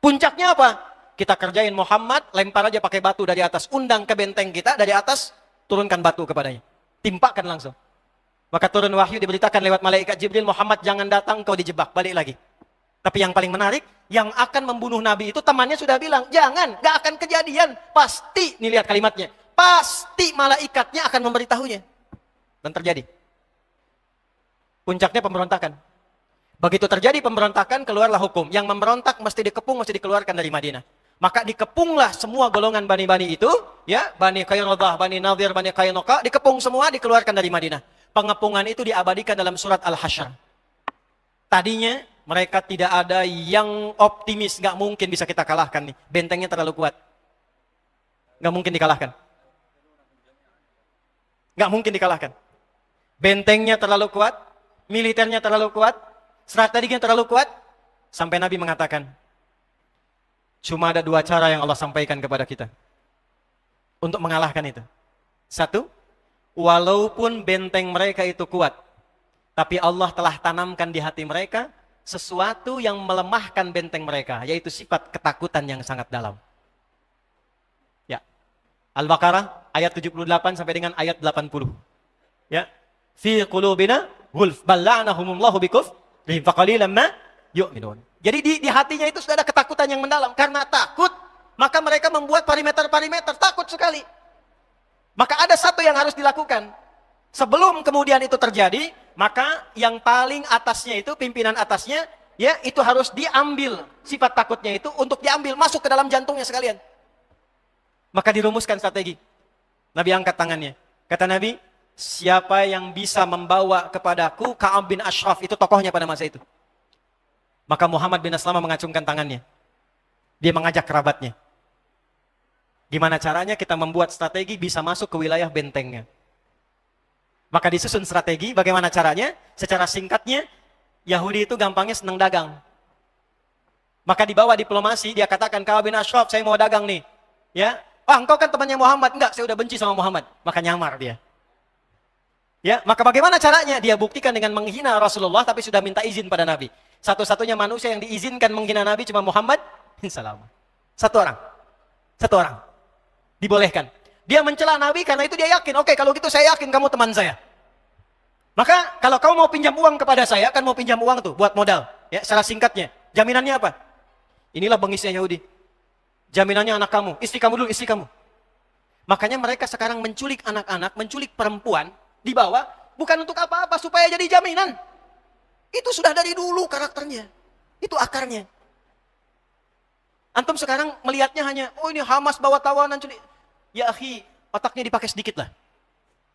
Puncaknya apa? Kita kerjain Muhammad, lempar aja pakai batu dari atas. Undang ke benteng kita, dari atas turunkan batu kepadanya. Timpakan langsung. Maka turun wahyu diberitakan lewat malaikat Jibril, Muhammad jangan datang, kau dijebak, balik lagi. Tapi yang paling menarik, yang akan membunuh Nabi itu temannya sudah bilang, jangan, gak akan kejadian. Pasti, nih lihat kalimatnya, pasti malaikatnya akan memberitahunya. Dan terjadi. Puncaknya pemberontakan. Begitu terjadi pemberontakan, keluarlah hukum. Yang memberontak mesti dikepung, mesti dikeluarkan dari Madinah. Maka dikepunglah semua golongan bani-bani itu, ya, Bani Qainuqah, Bani Nadir, Bani Qainuqah, dikepung semua, dikeluarkan dari Madinah. Pengepungan itu diabadikan dalam surat Al-Hasyr. Tadinya mereka tidak ada yang optimis, nggak mungkin bisa kita kalahkan nih. Bentengnya terlalu kuat. Nggak mungkin dikalahkan. Nggak mungkin dikalahkan. Bentengnya terlalu kuat, militernya terlalu kuat, strateginya terlalu kuat, sampai Nabi mengatakan, cuma ada 2 cara yang Allah sampaikan kepada kita untuk mengalahkan itu. 1, walaupun benteng mereka itu kuat, tapi Allah telah tanamkan di hati mereka sesuatu yang melemahkan benteng mereka, yaitu sifat ketakutan yang sangat dalam. Ya. Al-Baqarah ayat 78 sampai dengan ayat 80. Ya. Fi qulubina gulf balla'nahumullahu bikufrihim faqalilan ma yu'minun. Jadi di hatinya itu sudah ada ketakutan yang mendalam. Karena takut, maka mereka membuat parameter-parameter, takut sekali. Maka ada satu yang harus dilakukan. Sebelum kemudian itu terjadi, maka yang paling atasnya itu, pimpinan atasnya, ya itu harus diambil. Sifat takutnya itu untuk diambil, masuk ke dalam jantungnya sekalian. Maka dirumuskan strategi. Nabi angkat tangannya. Kata Nabi, siapa yang bisa membawa kepadaku Ka'ab bin Ashraf, itu tokohnya pada masa itu. Maka Muhammad bin Aslamah mengacungkan tangannya. Dia mengajak kerabatnya. Gimana caranya kita membuat strategi bisa masuk ke wilayah bentengnya. Maka disusun strategi, bagaimana caranya? Secara singkatnya, Yahudi itu gampangnya senang dagang. Maka dibawa diplomasi, dia katakan, Ka'ab bin Ashraf, saya mau dagang nih. Ya, engkau kan temannya Muhammad. Enggak, saya udah benci sama Muhammad. Maka nyamar dia. Ya, maka bagaimana caranya? Dia buktikan dengan menghina Rasulullah, tapi sudah minta izin pada Nabi. Satu-satunya manusia yang diizinkan menghina Nabi cuma Muhammad bin Salamah. Satu orang. Dibolehkan. Dia mencela Nabi karena itu dia yakin. Oke, kalau gitu saya yakin kamu teman saya. Maka kalau kamu mau pinjam uang kepada saya, kan mau pinjam uang tuh buat modal. Ya, secara singkatnya. Jaminannya apa? Inilah bengisnya Yahudi. Jaminannya anak kamu, istri kamu dulu, istri kamu. Makanya mereka sekarang menculik anak-anak, menculik perempuan, dibawa bukan untuk apa-apa, supaya jadi jaminan. Itu sudah dari dulu karakternya. Itu akarnya. Antum sekarang melihatnya hanya, oh ini Hamas bawa tawanan culik. Ya akhi, otaknya dipakai sedikit lah.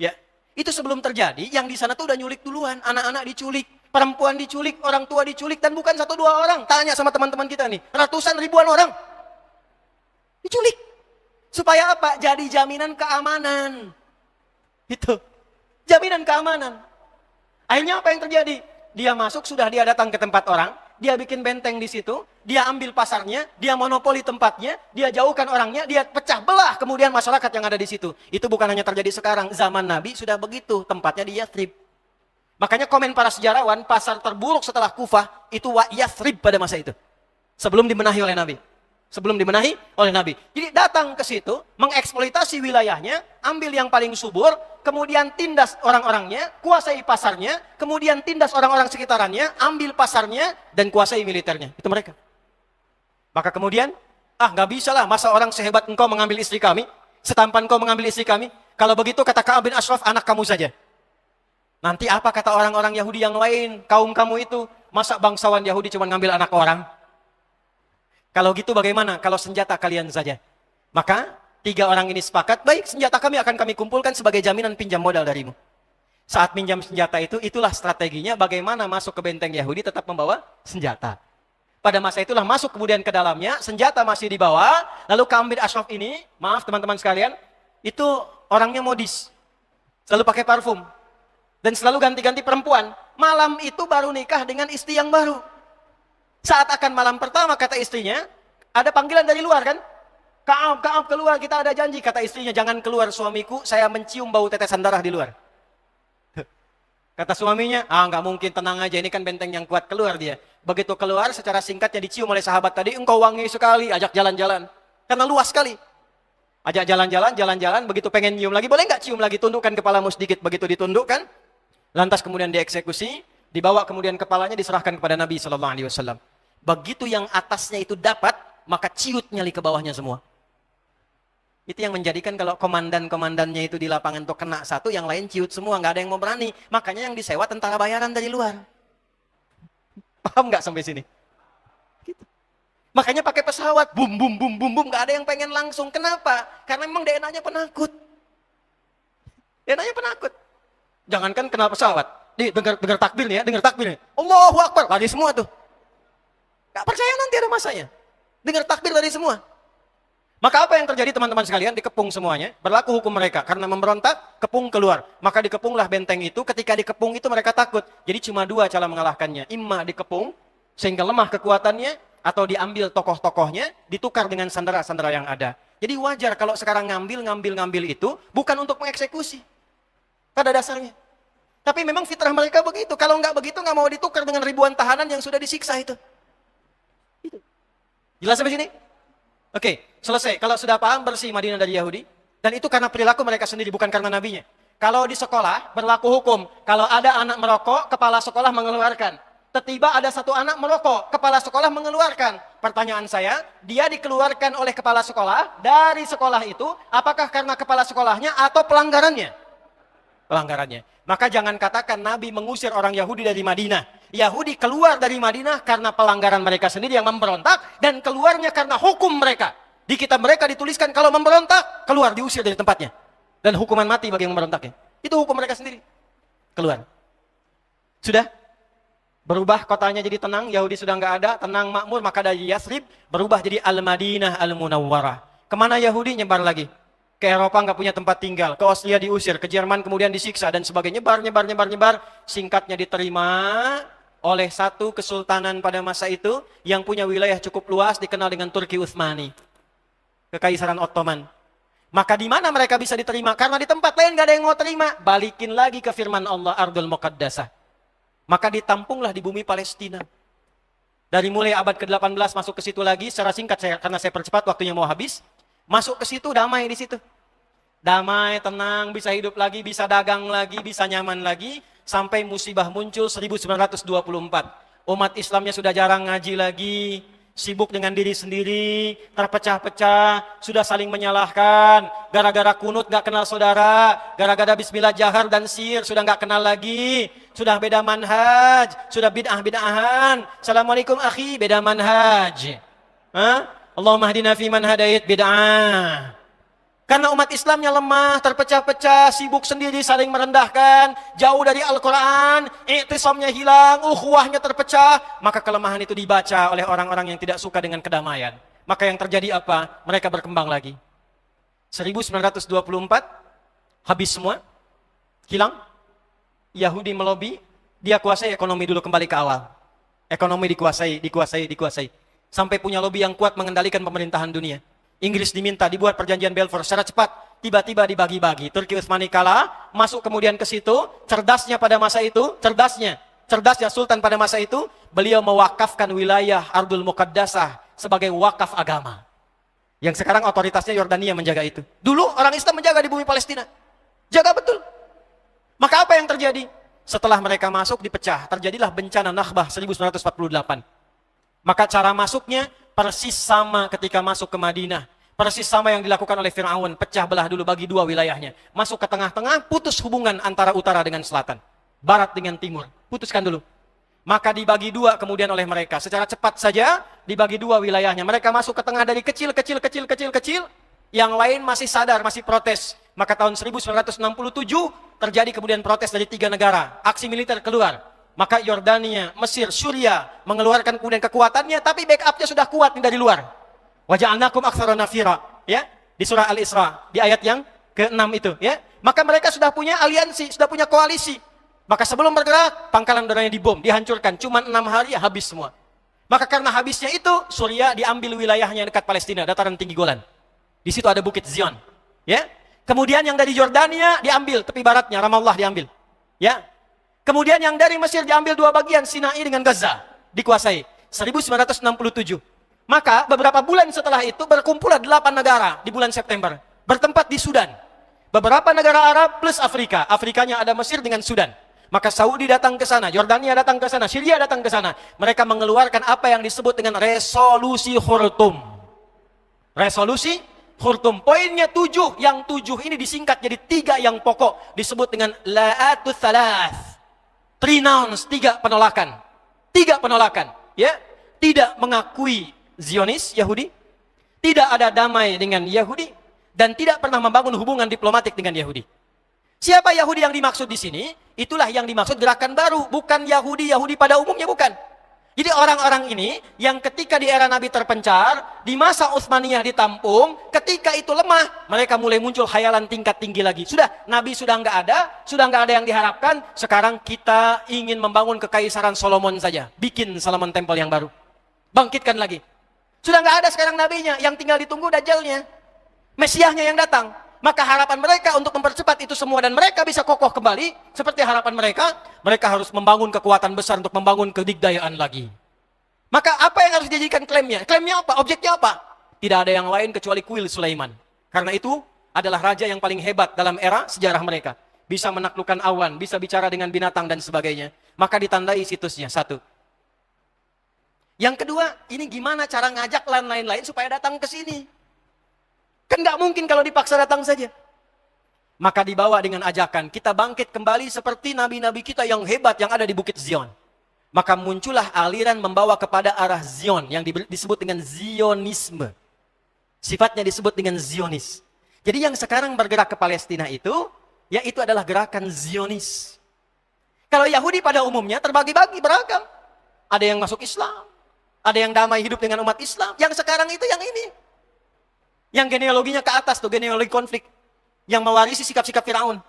Ya, itu sebelum terjadi, yang di sana tuh udah nyulik duluan. Anak-anak diculik, perempuan diculik, orang tua diculik, dan bukan 1-2 orang. Tanya sama teman-teman kita nih, ratusan ribuan orang diculik. Supaya apa? Jadi jaminan keamanan. Itu, jaminan keamanan. Akhirnya apa yang terjadi? Dia masuk, sudah dia datang ke tempat orang, dia bikin benteng di situ, dia ambil pasarnya, dia monopoli tempatnya, dia jauhkan orangnya, dia pecah belah kemudian masyarakat yang ada di situ. Itu bukan hanya terjadi sekarang, zaman Nabi sudah begitu, tempatnya di Yathrib. Makanya komen para sejarawan, pasar terburuk setelah Kufah itu Yathrib pada masa itu. Sebelum dibenahi oleh Nabi. Sebelum dibenahi oleh Nabi. Jadi datang ke situ, mengeksploitasi wilayahnya, ambil yang paling subur, kemudian tindas orang-orangnya, kuasai pasarnya, kemudian tindas orang-orang sekitarannya, ambil pasarnya, dan kuasai militernya. Itu mereka. Maka kemudian, nggak bisa lah, masa orang sehebat engkau mengambil istri kami, setampan engkau mengambil istri kami. Kalau begitu kata Ka'ab bin Ashraf, anak kamu saja. Nanti apa kata orang-orang Yahudi yang lain, kaum kamu itu, masa bangsawan Yahudi cuma ngambil anak orang? Kalau gitu bagaimana? Kalau senjata kalian saja. Maka 3 orang ini sepakat, baik senjata kami akan kami kumpulkan sebagai jaminan pinjam modal darimu. Saat pinjam senjata itu, itulah strateginya bagaimana masuk ke benteng Yahudi tetap membawa senjata. Pada masa itulah masuk kemudian ke dalamnya, senjata masih dibawa, lalu Ka'ab bin Ashraf ini, maaf teman-teman sekalian, itu orangnya modis. Selalu pakai parfum. Dan selalu ganti-ganti perempuan. Malam itu baru nikah dengan istri yang baru. Saat akan malam pertama kata istrinya, ada panggilan dari luar kan? Ka'ab keluar, kita ada janji. Kata istrinya, jangan keluar suamiku, saya mencium bau tetesan darah di luar. Kata suaminya, nggak mungkin, tenang aja, ini kan benteng yang kuat, keluar dia. Begitu keluar, secara singkatnya dicium oleh sahabat tadi, engkau wangi sekali, ajak jalan-jalan. Karena luas sekali. Ajak jalan-jalan, begitu pengen nyium lagi, boleh nggak cium lagi, tundukkan kepalamu sedikit, begitu ditundukkan. Lantas kemudian dieksekusi, dibawa kemudian kepalanya diserahkan kepada Nabi SAW. Begitu yang atasnya itu dapat, maka ciut nyali ke bawahnya semua. Itu yang menjadikan kalau komandan-komandannya itu di lapangan tuh kena satu, yang lain ciut semua, nggak ada yang mau berani. Makanya yang disewa tentara bayaran dari luar. Paham nggak sampai sini? Gitu. Makanya pakai pesawat, bum, nggak ada yang pengen langsung. Kenapa? Karena memang DNA-nya penakut. DNA-nya penakut. Jangankan kenal pesawat. Dengar takbir nih ya, dengar takbir nih. Allahu Akbar, lari semua tuh. Gak percaya nanti ada masanya. Dengar takbir dari semua. Maka apa yang terjadi teman-teman sekalian? Dikepung semuanya. Berlaku hukum mereka. Karena memberontak, kepung keluar. Maka dikepunglah benteng itu. Ketika dikepung itu mereka takut. Jadi cuma 2 cara mengalahkannya. Imma dikepung, sehingga lemah kekuatannya. Atau diambil tokoh-tokohnya, ditukar dengan sandera-sandera yang ada. Jadi wajar kalau sekarang ngambil itu, bukan untuk mengeksekusi. Pada dasarnya. Tapi memang fitrah mereka begitu. Kalau nggak begitu, nggak mau ditukar dengan ribuan tahanan yang sudah disiksa itu. Jelas sampai sini? Oke, selesai. Kalau sudah paham, bersih Madinah dari Yahudi. Dan itu karena perilaku mereka sendiri, bukan karena nabinya. Kalau di sekolah, berlaku hukum. Kalau ada anak merokok, kepala sekolah mengeluarkan. Tiba-tiba ada satu anak merokok, kepala sekolah mengeluarkan. Pertanyaan saya, dia dikeluarkan oleh kepala sekolah, dari sekolah itu, apakah karena kepala sekolahnya atau pelanggarannya? Pelanggarannya. Maka jangan katakan Nabi mengusir orang Yahudi dari Madinah. Yahudi keluar dari Madinah karena pelanggaran mereka sendiri yang memberontak, dan keluarnya karena hukum mereka. Di kitab mereka dituliskan kalau memberontak, keluar, diusir dari tempatnya. Dan hukuman mati bagi yang memberontaknya. Itu hukum mereka sendiri. Keluar. Sudah? Berubah kotanya jadi tenang, Yahudi sudah nggak ada, tenang makmur, maka dari Yasrib berubah jadi Al-Madinah Al-Munawwarah. Kemana Yahudi? Nyebar lagi. Ke Eropa nggak punya tempat tinggal, ke Austria diusir, ke Jerman kemudian disiksa dan sebagainya, nyebar. Singkatnya diterima oleh satu kesultanan pada masa itu yang punya wilayah cukup luas, dikenal dengan Turki Utsmani, Kekaisaran Ottoman. Maka di mana mereka bisa diterima? Karena di tempat lain nggak ada yang mau terima. Balikin lagi ke firman Allah, Ardul Muqaddasah. Maka ditampunglah di bumi Palestina. Dari mulai abad ke-18 masuk ke situ lagi, secara singkat karena saya percepat waktunya mau habis. Masuk ke situ, damai di situ. Damai, tenang, bisa hidup lagi, bisa dagang lagi, bisa nyaman lagi. Sampai musibah muncul 1924. Umat Islamnya sudah jarang ngaji lagi. Sibuk dengan diri sendiri, terpecah-pecah, sudah saling menyalahkan. Gara-gara kunut gak kenal saudara. Gara-gara bismillah jahar dan sir, sudah gak kenal lagi. Sudah beda manhaj, sudah bid'ah-bid'ahan. Assalamualaikum akhi, beda manhaj. Allahumma hdina fi man hadait, bid'ah. Karena umat Islamnya lemah, terpecah-pecah, sibuk sendiri, saling merendahkan, jauh dari Al-Quran, i'tisamnya hilang, ukhuwahnya terpecah, maka kelemahan itu dibaca oleh orang-orang yang tidak suka dengan kedamaian. Maka yang terjadi apa? Mereka berkembang lagi. 1924, habis semua, hilang. Yahudi melobi, dia kuasai ekonomi dulu kembali ke awal. Ekonomi dikuasai. Sampai punya lobi yang kuat mengendalikan pemerintahan dunia. Inggris diminta dibuat perjanjian Balfour secara cepat. Tiba-tiba dibagi-bagi. Turki Utsmani kalah, masuk kemudian ke situ. Cerdasnya pada masa itu, cerdasnya Sultan pada masa itu, beliau mewakafkan wilayah Ardul Muqaddasah sebagai wakaf agama. Yang sekarang otoritasnya Yordania menjaga itu. Dulu orang Islam menjaga di bumi Palestina. Jaga betul. Maka apa yang terjadi? Setelah mereka masuk dipecah. Terjadilah bencana Nakbah 1948. Maka cara masuknya persis sama ketika masuk ke Madinah. Persis sama yang dilakukan oleh Fir'aun. Pecah belah dulu bagi dua wilayahnya. Masuk ke tengah-tengah, putus hubungan antara utara dengan selatan. Barat dengan timur. Putuskan dulu. Maka dibagi dua kemudian oleh mereka. Secara cepat saja dibagi dua wilayahnya. Mereka masuk ke tengah dari kecil. Yang lain masih sadar, masih protes. Maka tahun 1967 terjadi kemudian protes dari 3 negara. Aksi militer keluar. Maka Yordania, Mesir, Syria mengeluarkan kemudian kekuatannya. Tapi backupnya sudah kuat dari luar. Waja'alnakum aktsara nafira. Ya, di surah Al-Isra. Di ayat yang ke-6 itu. Ya, maka mereka sudah punya aliansi, sudah punya koalisi. Maka sebelum bergerak, pangkalan udaranya dibom, dihancurkan. Cuma 6 hari habis semua. Maka karena habisnya itu, Suriah diambil wilayahnya dekat Palestina, dataran tinggi Golan. Di situ ada Bukit Zion. Ya. Kemudian yang dari Yordania diambil, tepi baratnya, Ramallah diambil. Ya. Kemudian yang dari Mesir diambil 2 bagian, Sinai dengan Gaza. Dikuasai. 1967. Maka beberapa bulan setelah itu berkumpullah 8 negara di bulan September. Bertempat di Sudan. Beberapa negara Arab plus Afrika. Afrikanya ada Mesir dengan Sudan. Maka Saudi datang ke sana, Yordania datang ke sana, Syria datang ke sana. Mereka mengeluarkan apa yang disebut dengan resolusi Khurtum. Resolusi Khurtum. Poinnya 7. Yang 7 ini disingkat jadi 3 yang pokok. Disebut dengan La'atul Thalath. 3 nouns, 3 penolakan. 3 penolakan. Ya, tidak mengakui Zionis, Yahudi. Tidak ada damai dengan Yahudi. Dan tidak pernah membangun hubungan diplomatik dengan Yahudi. Siapa Yahudi yang dimaksud di sini? Itulah yang dimaksud gerakan baru. Bukan Yahudi pada umumnya, bukan. Jadi orang-orang ini yang ketika di era Nabi terpencar, di masa Utsmaniyah ditampung, ketika itu lemah, mereka mulai muncul khayalan tingkat tinggi lagi. Sudah, Nabi sudah nggak ada yang diharapkan. Sekarang kita ingin membangun kekaisaran Solomon saja. Bikin Solomon Temple yang baru. Bangkitkan lagi. Sudah nggak ada sekarang nabinya, yang tinggal ditunggu Dajjalnya. Mesiahnya yang datang. Maka harapan mereka untuk mempercepat itu semua dan mereka bisa kokoh kembali seperti harapan mereka harus membangun kekuatan besar untuk membangun kedigdayaan lagi. Maka apa yang harus dijadikan klaimnya? Klaimnya apa? Objeknya apa? Tidak ada yang lain kecuali kuil Sulaiman. Karena itu adalah raja yang paling hebat dalam era sejarah mereka. Bisa menaklukkan awan, bisa bicara dengan binatang dan sebagainya. Maka ditandai situsnya, 1. Yang kedua, ini gimana cara ngajak lain-lain supaya datang ke sini? Kan nggak mungkin kalau dipaksa datang saja. Maka dibawa dengan ajakan, kita bangkit kembali seperti nabi-nabi kita yang hebat yang ada di Bukit Zion. Maka muncullah aliran membawa kepada arah Zion yang disebut dengan Zionisme. Sifatnya disebut dengan Zionis. Jadi yang sekarang bergerak ke Palestina itu, yaitu adalah gerakan Zionis. Kalau Yahudi pada umumnya terbagi-bagi beragam. Ada yang masuk Islam, ada yang damai hidup dengan umat Islam. Yang sekarang itu yang ini. Yang genealoginya ke atas tuh, genealogi konflik. Yang mewarisi sikap-sikap Firaun.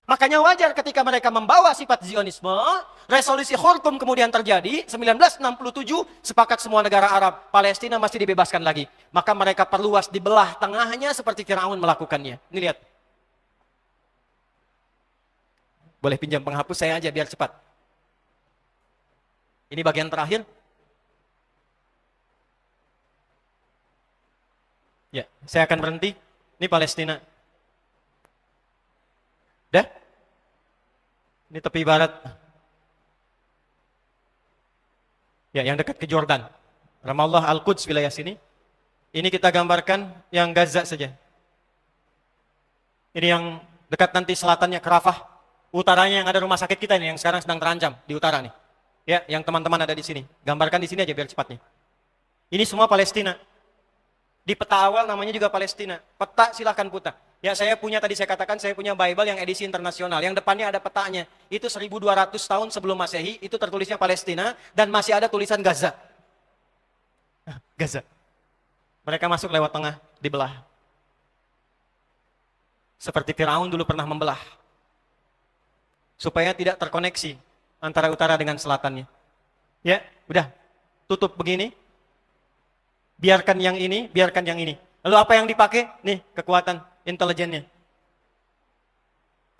Makanya wajar ketika mereka membawa sifat Zionisme, resolusi Khurtum kemudian terjadi, 1967, sepakat semua negara Arab, Palestina masih dibebaskan lagi. Maka mereka perluas di belah tengahnya seperti Firaun melakukannya. Ini lihat. Boleh pinjam penghapus saya aja biar cepat. Ini bagian terakhir. Ya, saya akan berhenti. Ini Palestina. Dah? Ini tepi barat. Ya, yang dekat ke Jordan. Ramallah, Al-Quds, wilayah sini. Ini kita gambarkan yang Gaza saja. Ini yang dekat nanti selatannya ke Rafah. Utaranya yang ada rumah sakit kita ini, yang sekarang sedang terancam di utara nih. Ya, yang teman-teman ada di sini. Gambarkan di sini aja biar cepatnya. Ini semua Palestina. Di peta awal namanya juga Palestina. Peta silahkan putar. Ya, saya punya, tadi saya katakan saya punya Bible yang edisi internasional. Yang depannya ada petanya. Itu 1200 tahun sebelum Masehi. Itu tertulisnya Palestina. Dan masih ada tulisan Gaza. Gaza. Mereka masuk lewat tengah, dibelah. Seperti Firaun dulu pernah membelah. Supaya tidak terkoneksi antara utara dengan selatannya. Ya, udah. Tutup begini. Biarkan yang ini, biarkan yang ini. Lalu apa yang dipakai? Nih, kekuatan intelijennya.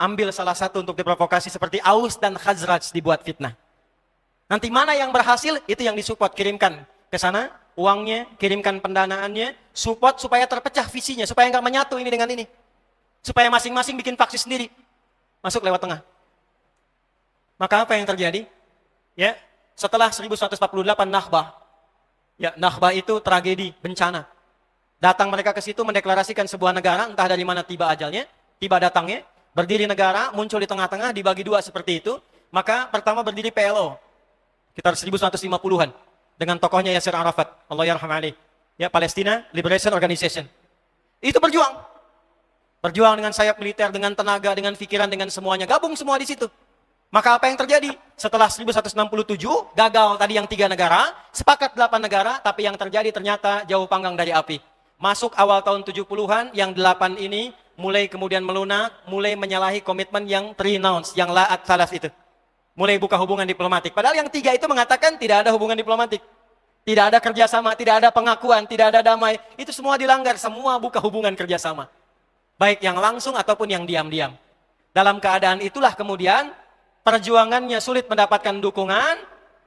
Ambil salah satu untuk diprovokasi seperti Aus dan Khazraj dibuat fitnah. Nanti mana yang berhasil, itu yang disupport, kirimkan ke sana. uangnya, kirimkan pendanaannya, support supaya terpecah visinya, supaya nggak menyatu ini dengan ini. Supaya masing-masing bikin faksi sendiri. Masuk lewat tengah. Maka apa yang terjadi? Ya, setelah 1148 Nakhbah. Ya, Nakhbah itu tragedi, bencana. Datang mereka ke situ mendeklarasikan sebuah negara, entah dari mana tiba ajalnya, tiba datangnya, berdiri negara, muncul di tengah-tengah, dibagi dua seperti itu. Maka pertama berdiri PLO, sekitar 1150-an, dengan tokohnya Yasir Arafat, Allah yarham alaih. Ya, Palestina Liberation Organization. Itu berjuang. Berjuang dengan sayap militer, dengan tenaga, dengan pikiran, dengan semuanya. Gabung semua di situ. Maka apa yang terjadi? Setelah 1167, gagal tadi yang 3 negara, sepakat 8 negara, tapi yang terjadi ternyata jauh panggang dari api. Masuk awal tahun 70-an, yang 8 ini mulai kemudian melunak, mulai menyalahi komitmen yang renounce, yang la'at salas itu. Mulai buka hubungan diplomatik. Padahal yang 3 itu mengatakan tidak ada hubungan diplomatik. Tidak ada kerjasama, tidak ada pengakuan, tidak ada damai. Itu semua dilanggar, semua buka hubungan kerjasama. Baik yang langsung ataupun yang diam-diam. Dalam keadaan itulah kemudian, perjuangannya sulit mendapatkan dukungan.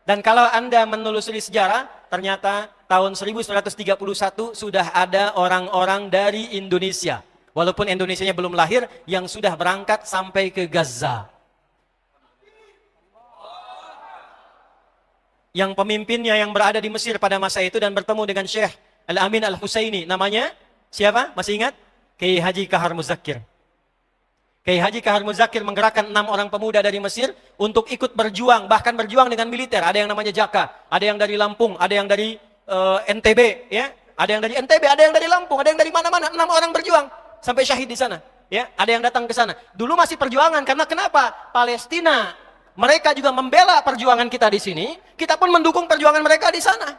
Dan kalau Anda menelusuri sejarah, ternyata tahun 1931 sudah ada orang-orang dari Indonesia. Walaupun Indonesianya belum lahir, yang sudah berangkat sampai ke Gaza. Yang pemimpinnya yang berada di Mesir pada masa itu dan bertemu dengan Syekh Al-Amin Al-Husaini. Namanya siapa? Masih ingat? Kiai Haji Kahar Muzakir. Kiai Haji Kahar Muzakir menggerakkan 6 orang pemuda dari Mesir untuk ikut berjuang, bahkan berjuang dengan militer. Ada yang namanya Jaka, ada yang dari Lampung, ada yang dari NTB, ya, ada yang dari NTB, ada yang dari Lampung, ada yang dari mana-mana. 6 orang berjuang sampai syahid di sana. Ya, ada yang datang ke sana. Dulu masih perjuangan karena kenapa? Palestina, mereka juga membela perjuangan kita di sini, kita pun mendukung perjuangan mereka di sana.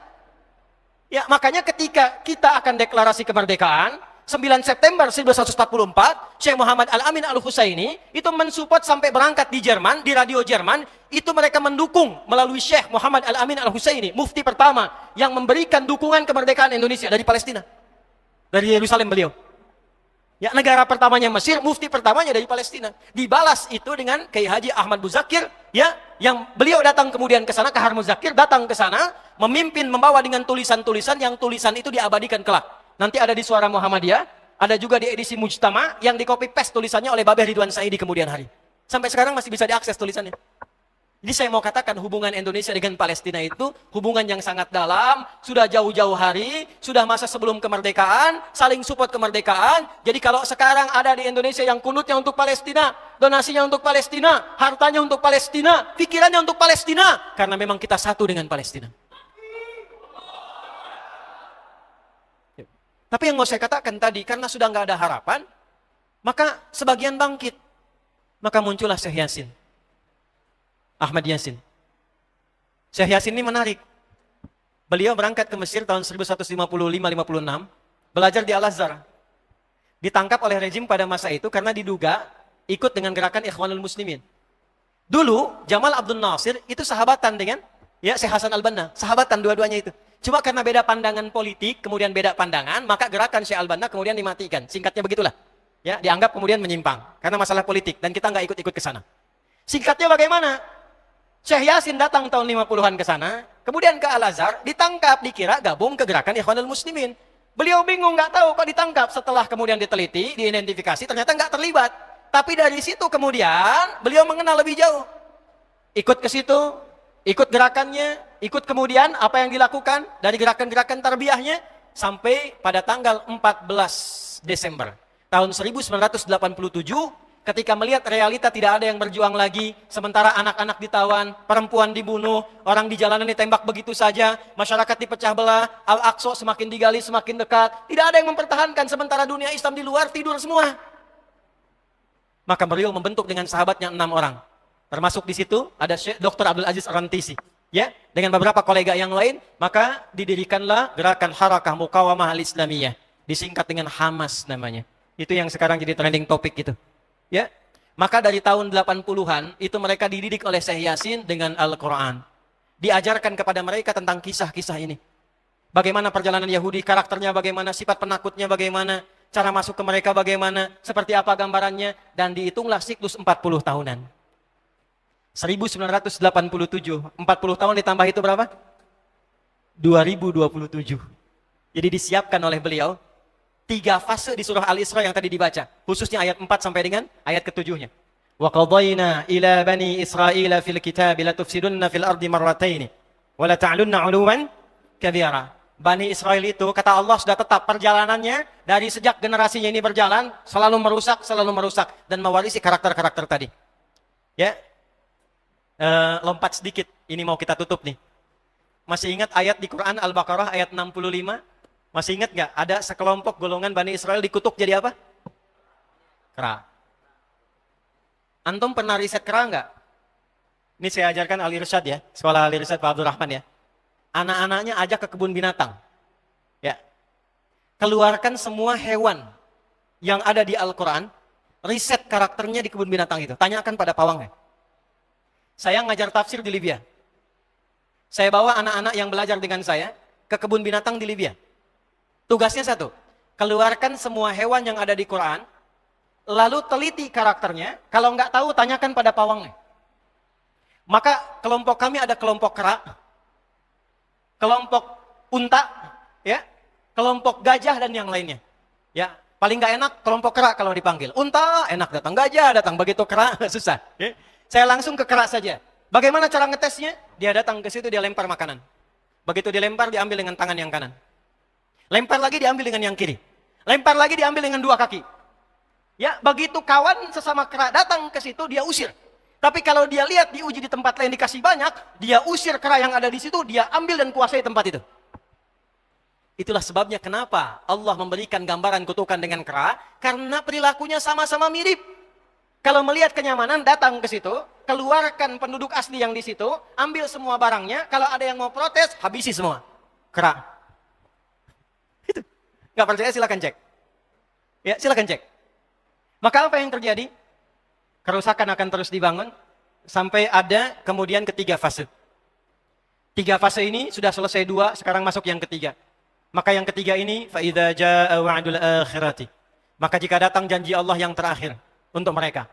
Ya, makanya ketika kita akan deklarasi kemerdekaan 9 September 1944, Syekh Muhammad Al-Amin Al-Husaini itu mensupport sampai berangkat di Jerman, di radio Jerman, itu mereka mendukung melalui Syekh Muhammad Al-Amin Al-Husaini, mufti pertama yang memberikan dukungan kemerdekaan Indonesia dari Palestina. Dari Yerusalem beliau. Ya, negara pertamanya Mesir, mufti pertamanya dari Palestina. Dibalas itu dengan Kiai Haji Ahmad Muzakir, ya, yang beliau datang kemudian ke sana, Kahar Muzakir datang ke sana, memimpin, membawa dengan tulisan-tulisan yang tulisan itu diabadikan kelak. Nanti ada di Suara Muhammadiyah, ada juga di edisi Mujtama yang di copy paste tulisannya oleh Babeh Ridwan Saidi kemudian hari. Sampai sekarang masih bisa diakses tulisannya. Jadi saya mau katakan hubungan Indonesia dengan Palestina itu hubungan yang sangat dalam, sudah jauh-jauh hari, sudah masa sebelum kemerdekaan, saling support kemerdekaan. Jadi kalau sekarang ada di Indonesia yang kunutnya untuk Palestina, donasinya untuk Palestina, hartanya untuk Palestina, pikirannya untuk Palestina, karena memang kita satu dengan Palestina. Tapi yang mau saya katakan tadi, karena sudah nggak ada harapan, maka sebagian bangkit. Maka muncullah Syekh Yasin. Ahmad Yasin. Syekh Yasin ini menarik. Beliau berangkat ke Mesir tahun 1155-56, belajar di Al-Azhar. Ditangkap oleh rezim pada masa itu karena diduga ikut dengan gerakan Ikhwanul Muslimin. Dulu, Jamal Abdul Nasir itu sahabatan dengan Syekh Hasan Al-Banna. Sahabatan dua-duanya itu. Cuma karena beda pandangan politik, kemudian beda pandangan, maka gerakan Syekh Al-Banna kemudian dimatikan. Singkatnya begitulah. Ya, dianggap kemudian menyimpang karena masalah politik dan kita nggak ikut-ikut ke sana. Singkatnya bagaimana? Syekh Yasin datang tahun 50-an ke sana, kemudian ke Al-Azhar, ditangkap, dikira gabung ke gerakan Ikhwanul Muslimin. Beliau bingung, nggak tahu kok ditangkap. Setelah kemudian diteliti, diidentifikasi, ternyata nggak terlibat. Tapi dari situ kemudian beliau mengenal lebih jauh. Ikut ke situ, ikut gerakannya, ikut kemudian apa yang dilakukan dari gerakan-gerakan tarbiyahnya sampai pada tanggal 14 Desember tahun 1987 ketika melihat realita tidak ada yang berjuang lagi, sementara anak-anak ditawan, perempuan dibunuh, orang di jalanan ditembak begitu saja, masyarakat dipecah belah, Al-Aqsa semakin digali semakin dekat, tidak ada yang mempertahankan, sementara dunia Islam di luar tidur semua. Maka beliau membentuk dengan sahabatnya 6 orang. Termasuk di situ ada Syekh Dr. Abdul Aziz Ar-Rantisi, ya, dengan beberapa kolega yang lain, maka didirikanlah gerakan Harakah Muqawamah Al-Islamiyah, disingkat dengan Hamas namanya. Itu yang sekarang jadi trending topik itu. Ya. Maka dari tahun 80-an itu mereka dididik oleh Syekh Yasin dengan Al-Qur'an. Diajarkan kepada mereka tentang kisah-kisah ini. Bagaimana perjalanan Yahudi, karakternya bagaimana, sifat penakutnya bagaimana, cara masuk ke mereka bagaimana, seperti apa gambarannya, dan dihitunglah siklus 40 tahunan. 1987, 40 tahun ditambah itu berapa? 2027. Jadi disiapkan oleh beliau 3 fase di surah Al-Isra yang tadi dibaca, khususnya ayat 4 sampai dengan ayat ke-7-nya. Wa qadayna ila bani Israila fil kitab la tufsidunna fil ardi marrataini wa la ta'lunna 'uluwan kabira. Bani Israel itu kata Allah sudah tetap perjalanannya dari sejak generasinya ini berjalan selalu merusak dan mewarisi karakter-karakter tadi. Ya. Lompat sedikit, ini mau kita tutup nih. Masih ingat ayat di Quran Al-Baqarah ayat 65? Masih ingat nggak? Ada sekelompok golongan Bani Israel dikutuk jadi apa? Kera. Antum pernah riset kera nggak? Ini saya ajarkan Al-Irsyad ya, sekolah Al-Irsyad Pak Abdul Rahman ya. Anak-anaknya ajak ke kebun binatang. Ya. Keluarkan semua hewan yang ada di Al-Quran, riset karakternya di kebun binatang itu. Tanyakan pada pawangnya. Saya ngajar tafsir di Libya. Saya bawa anak-anak yang belajar dengan saya ke kebun binatang di Libya. Tugasnya satu, keluarkan semua hewan yang ada di Quran, lalu teliti karakternya. Kalau nggak tahu, tanyakan pada pawangnya. Maka kelompok kami ada kelompok kera, kelompok unta, ya, kelompok gajah dan yang lainnya. Ya, paling nggak enak kelompok kera kalau dipanggil. Unta enak datang, gajah datang, begitu kera susah. Ya. Saya langsung ke kera saja. Bagaimana cara ngetesnya? Dia datang ke situ, dia lempar makanan. Begitu dilempar, diambil dengan tangan yang kanan. Lempar lagi, diambil dengan yang kiri. Lempar lagi, diambil dengan 2 kaki. Ya, begitu kawan sesama kera datang ke situ, dia usir. Tapi kalau dia lihat diuji di tempat lain dikasih banyak, dia usir kera yang ada di situ, dia ambil dan kuasai tempat itu. Itulah sebabnya kenapa Allah memberikan gambaran kutukan dengan kera, karena perilakunya sama-sama mirip. Kalau melihat kenyamanan, datang ke situ, keluarkan penduduk asli yang di situ, ambil semua barangnya, kalau ada yang mau protes, habisi semua. Kera. Itu. Nggak percaya silakan cek. Ya, silakan cek. Maka apa yang terjadi? Kerusakan akan terus dibangun sampai ada kemudian ketiga fase. 3 fase ini sudah selesai 2, sekarang masuk yang ketiga. Maka yang ketiga ini fa idza jaa wa'dul akhirati. Maka jika datang janji Allah yang terakhir untuk mereka.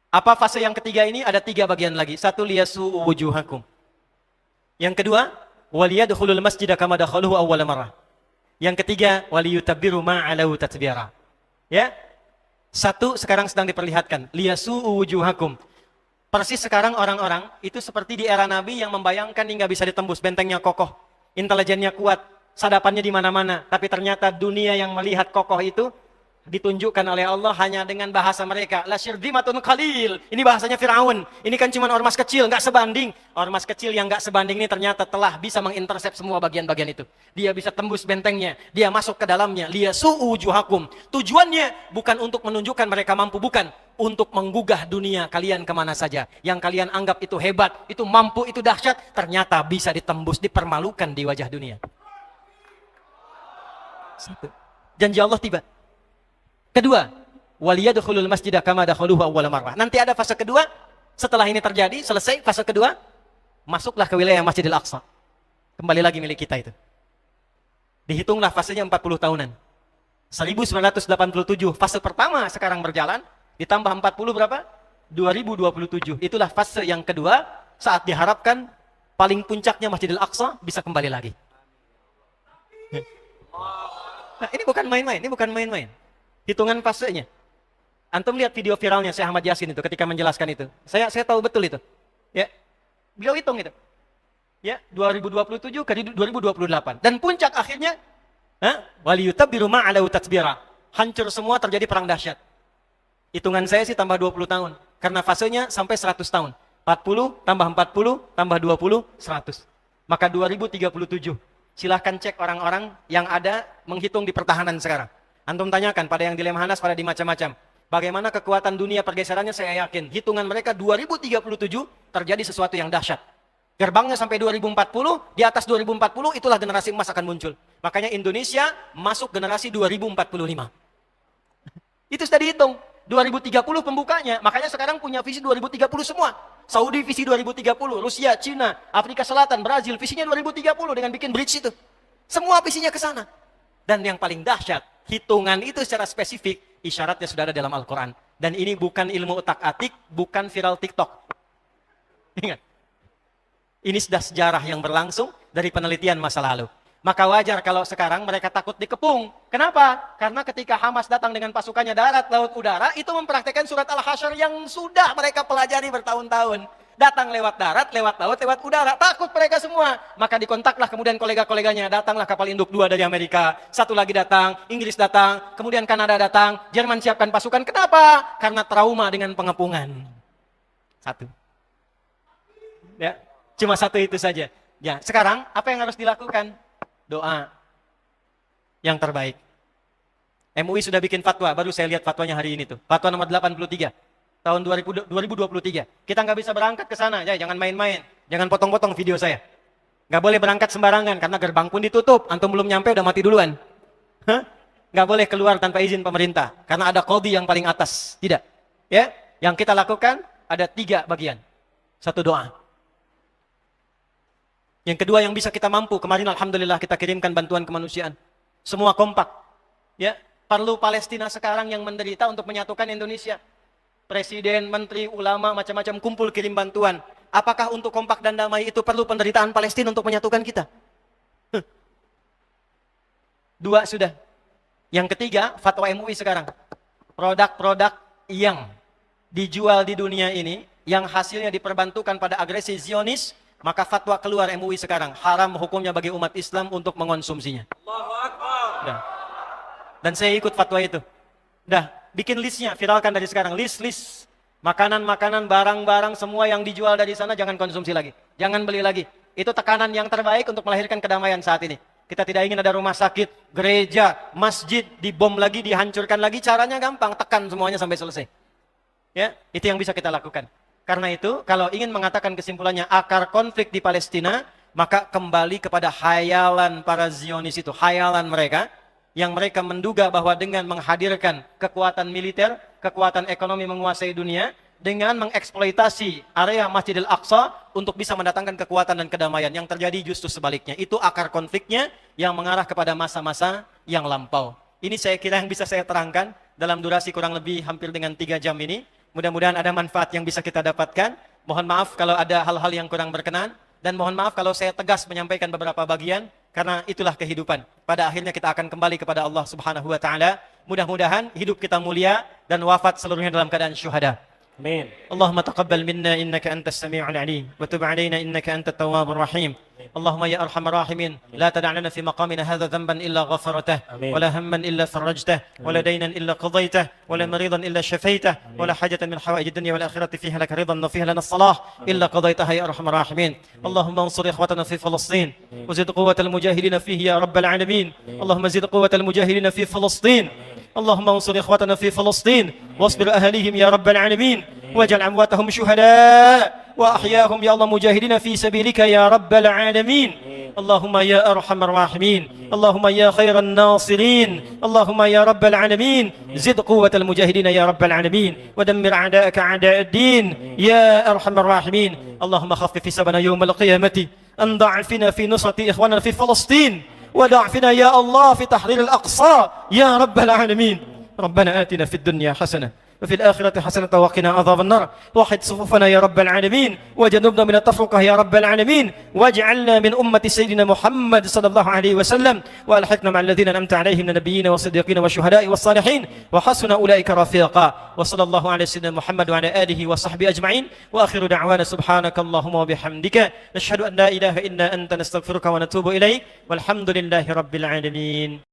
Apa fase yang ketiga ini? Ada 3 bagian lagi. 1, liyasu wujuhakum. Yang kedua, waliyadkhulul masjida kama dakhaluhu awwal marrah. Yang ketiga, waliyutabbiru ma 'alau tatbira. Ya. 1 sekarang sedang diperlihatkan, liyasu wujuhakum. Persis sekarang orang-orang itu seperti di era Nabi yang membayangkan hingga bisa ditembus, bentengnya kokoh, intelijennya kuat, sadapannya di mana-mana. Tapi ternyata dunia yang melihat kokoh itu ditunjukkan oleh Allah hanya dengan bahasa mereka. La syirdimatun qalil. Ini bahasanya Firaun. Ini kan cuma ormas kecil, nggak sebanding. Ormas kecil yang nggak sebanding ini ternyata telah bisa mengintersep semua bagian-bagian itu. Dia bisa tembus bentengnya, dia masuk ke dalamnya. Liyasu'u wujuhakum. Tujuannya bukan untuk menunjukkan mereka mampu, bukan. Untuk menggugah dunia kalian kemana saja. Yang kalian anggap itu hebat, itu mampu, itu dahsyat, ternyata bisa ditembus, dipermalukan di wajah dunia. 1. Janji Allah tiba. Kedua, waliyadkhulul masjida kama dakhaluhu awwal marrah. Nanti ada fase kedua, setelah ini terjadi, selesai fase kedua, masuklah ke wilayah Masjidil Aqsa. Kembali lagi milik kita itu. Dihitunglah fasenya 40 tahunan. 1987, fase pertama sekarang berjalan, ditambah 40 berapa? 2027. Itulah fase yang kedua, saat diharapkan paling puncaknya Masjidil Aqsa bisa kembali lagi. Nah, ini bukan main-main. Hitungan fasenya. Antum lihat video viralnya Syekh Ahmad Yasin itu ketika menjelaskan itu. Saya tahu betul itu. Ya. Beliau hitung itu. Ya, 2027 ke 2028. Dan puncak akhirnya waliyutabbiru ma 'alau tatbira. Hancur semua, terjadi perang dahsyat. Hitungan saya sih tambah 20 tahun. Karena fasenya sampai 100 tahun. 40 tambah 40 tambah 20 100. Maka 2037. Silahkan cek orang-orang yang ada menghitung di pertahanan sekarang. Antum tanyakan pada yang di Lemhanas, pada di macam-macam. Bagaimana kekuatan dunia pergeserannya, saya yakin. Hitungan mereka 2037 terjadi sesuatu yang dahsyat. Gerbangnya sampai 2040, di atas 2040 itulah generasi emas akan muncul. Makanya Indonesia masuk generasi 2045. Itu sudah dihitung. 2030 pembukanya. Makanya sekarang punya visi 2030 semua. Saudi visi 2030, Rusia, Cina, Afrika Selatan, Brazil visinya 2030 dengan bikin bridge itu. Semua visinya ke sana. Dan yang paling dahsyat, hitungan itu secara spesifik, isyaratnya sudah ada dalam Al-Quran. Dan ini bukan ilmu utak-atik, bukan viral TikTok. Ingat. Ini sudah sejarah yang berlangsung, dari penelitian masa lalu. Maka wajar kalau sekarang mereka takut dikepung. Kenapa? Karena ketika Hamas datang dengan pasukannya darat, laut, udara, itu mempraktekkan surat Al-Hasyr yang sudah mereka pelajari bertahun-tahun. Datang lewat darat, lewat laut, lewat udara. Takut mereka semua. Maka dikontaklah kemudian kolega-koleganya. Datanglah kapal induk 2 dari Amerika. Satu lagi datang, Inggris datang, kemudian Kanada datang, Jerman siapkan pasukan. Kenapa? Karena trauma dengan pengepungan. Satu. Ya, cuma satu itu saja. Ya, sekarang apa yang harus dilakukan? Doa yang terbaik. MUI sudah bikin fatwa, baru saya lihat fatwanya hari ini tuh. Fatwa nomor 83 tahun 2023. Kita nggak bisa berangkat ke sana, ya, jangan main-main. Jangan potong-potong video saya. Nggak boleh berangkat sembarangan karena gerbang pun ditutup. Antum belum nyampe udah mati duluan. Hah? Nggak boleh keluar tanpa izin pemerintah karena ada qadhi yang paling atas. Tidak. Ya, yang kita lakukan ada 3 bagian. 1 doa. Yang kedua yang bisa kita mampu, kemarin alhamdulillah kita kirimkan bantuan kemanusiaan. Semua kompak. Ya, perlu Palestina sekarang yang menderita untuk menyatukan Indonesia. Presiden, menteri, ulama, macam-macam kumpul kirim bantuan. Apakah untuk kompak dan damai itu perlu penderitaan Palestina untuk menyatukan kita? 2 sudah. Yang ketiga, fatwa MUI sekarang. Produk-produk yang dijual di dunia ini, yang hasilnya diperbantukan pada agresi Zionis, maka fatwa keluar MUI sekarang. Haram hukumnya bagi umat Islam untuk mengonsumsinya. Allahu Akbar. Dan saya ikut fatwa itu. Bikin listnya, viralkan dari sekarang. List. Makanan-makanan, barang-barang, semua yang dijual dari sana jangan konsumsi lagi. Jangan beli lagi. Itu tekanan yang terbaik untuk melahirkan kedamaian saat ini. Kita tidak ingin ada rumah sakit, gereja, masjid, dibom lagi, dihancurkan lagi. Caranya gampang, tekan semuanya sampai selesai. Ya, itu yang bisa kita lakukan. Karena itu, kalau ingin mengatakan kesimpulannya akar konflik di Palestina, maka kembali kepada hayalan para Zionis itu, hayalan mereka, yang mereka menduga bahwa dengan menghadirkan kekuatan militer, kekuatan ekonomi menguasai dunia, dengan mengeksploitasi area Masjidil Aqsa untuk bisa mendatangkan kekuatan dan kedamaian. Yang terjadi justru sebaliknya. Itu akar konfliknya yang mengarah kepada masa-masa yang lampau. Ini saya kira yang bisa saya terangkan dalam durasi kurang lebih hampir dengan 3 jam ini. Mudah-mudahan ada manfaat yang bisa kita dapatkan. Mohon maaf kalau ada hal-hal yang kurang berkenan. Dan mohon maaf kalau saya tegas menyampaikan beberapa bagian. Karena itulah kehidupan. Pada akhirnya kita akan kembali kepada Allah Subhanahu wa Ta'ala. Mudah-mudahan hidup kita mulia dan wafat seluruhnya dalam keadaan syuhada. Amin. Allahumma taqabbal minna innaka antas sami'ul alim. Wa tub alaina innaka antat tawwabur rahim. اللهم يا أرحم الراحمين لا تدع لنا في مقامنا هذا ذنبا إلا غفرته ولا هما إلا فرجته ولا دينا إلا قضيته ولا مريضا إلا شفيته ولا حاجة من حوائج الدنيا والآخرة فيها لك رضا وفيها لنا الصلاح إلا قضيتها يا أرحم الراحمين. اللهم انصر إخوتنا في فلسطين وزد قوة المجاهدين فيه يا رب العالمين. اللهم زد قوة المجاهدين في فلسطين. اللهم انصر إخوتنا في فلسطين واصبر أهليهم يا رب العالمين واجعل أمواتهم شهداء وأحياهم يا الله مجاهدين في سبيلك يا رب العالمين. اللهم يا أرحم الراحمين. اللهم يا خير الناصرين. اللهم يا رب العالمين زد قوة المجاهدين يا رب العالمين ودمر أعداءك أعداء الدين يا أرحم الراحمين. اللهم خفف حسابنا يوم القيامة أن ضعفنا في نصرة إخواننا في فلسطين وضعفنا يا الله في تحرير الأقصى يا رب العالمين. ربنا آتنا في الدنيا حسنة وفي الآخرة حسنة وقنا عذاب النار. وحد صفوفنا يا رب العالمين وجنبنا من التفرقة يا رب العالمين واجعلنا من أمة سيدنا محمد صلى الله عليه وسلم وألحقنا مع الذين أنعمت عليهم من النبيين والصديقين والشهداء والصالحين وحسن أولئك رفيقا. وصلى الله على سيدنا محمد وعلى آله وصحبه أجمعين وآخر دعوانا سبحانك اللهم وبحمدك نشهد أن لا إله إلا أنت نستغفرك ونتوب إليك والحمد لله رب العالمين.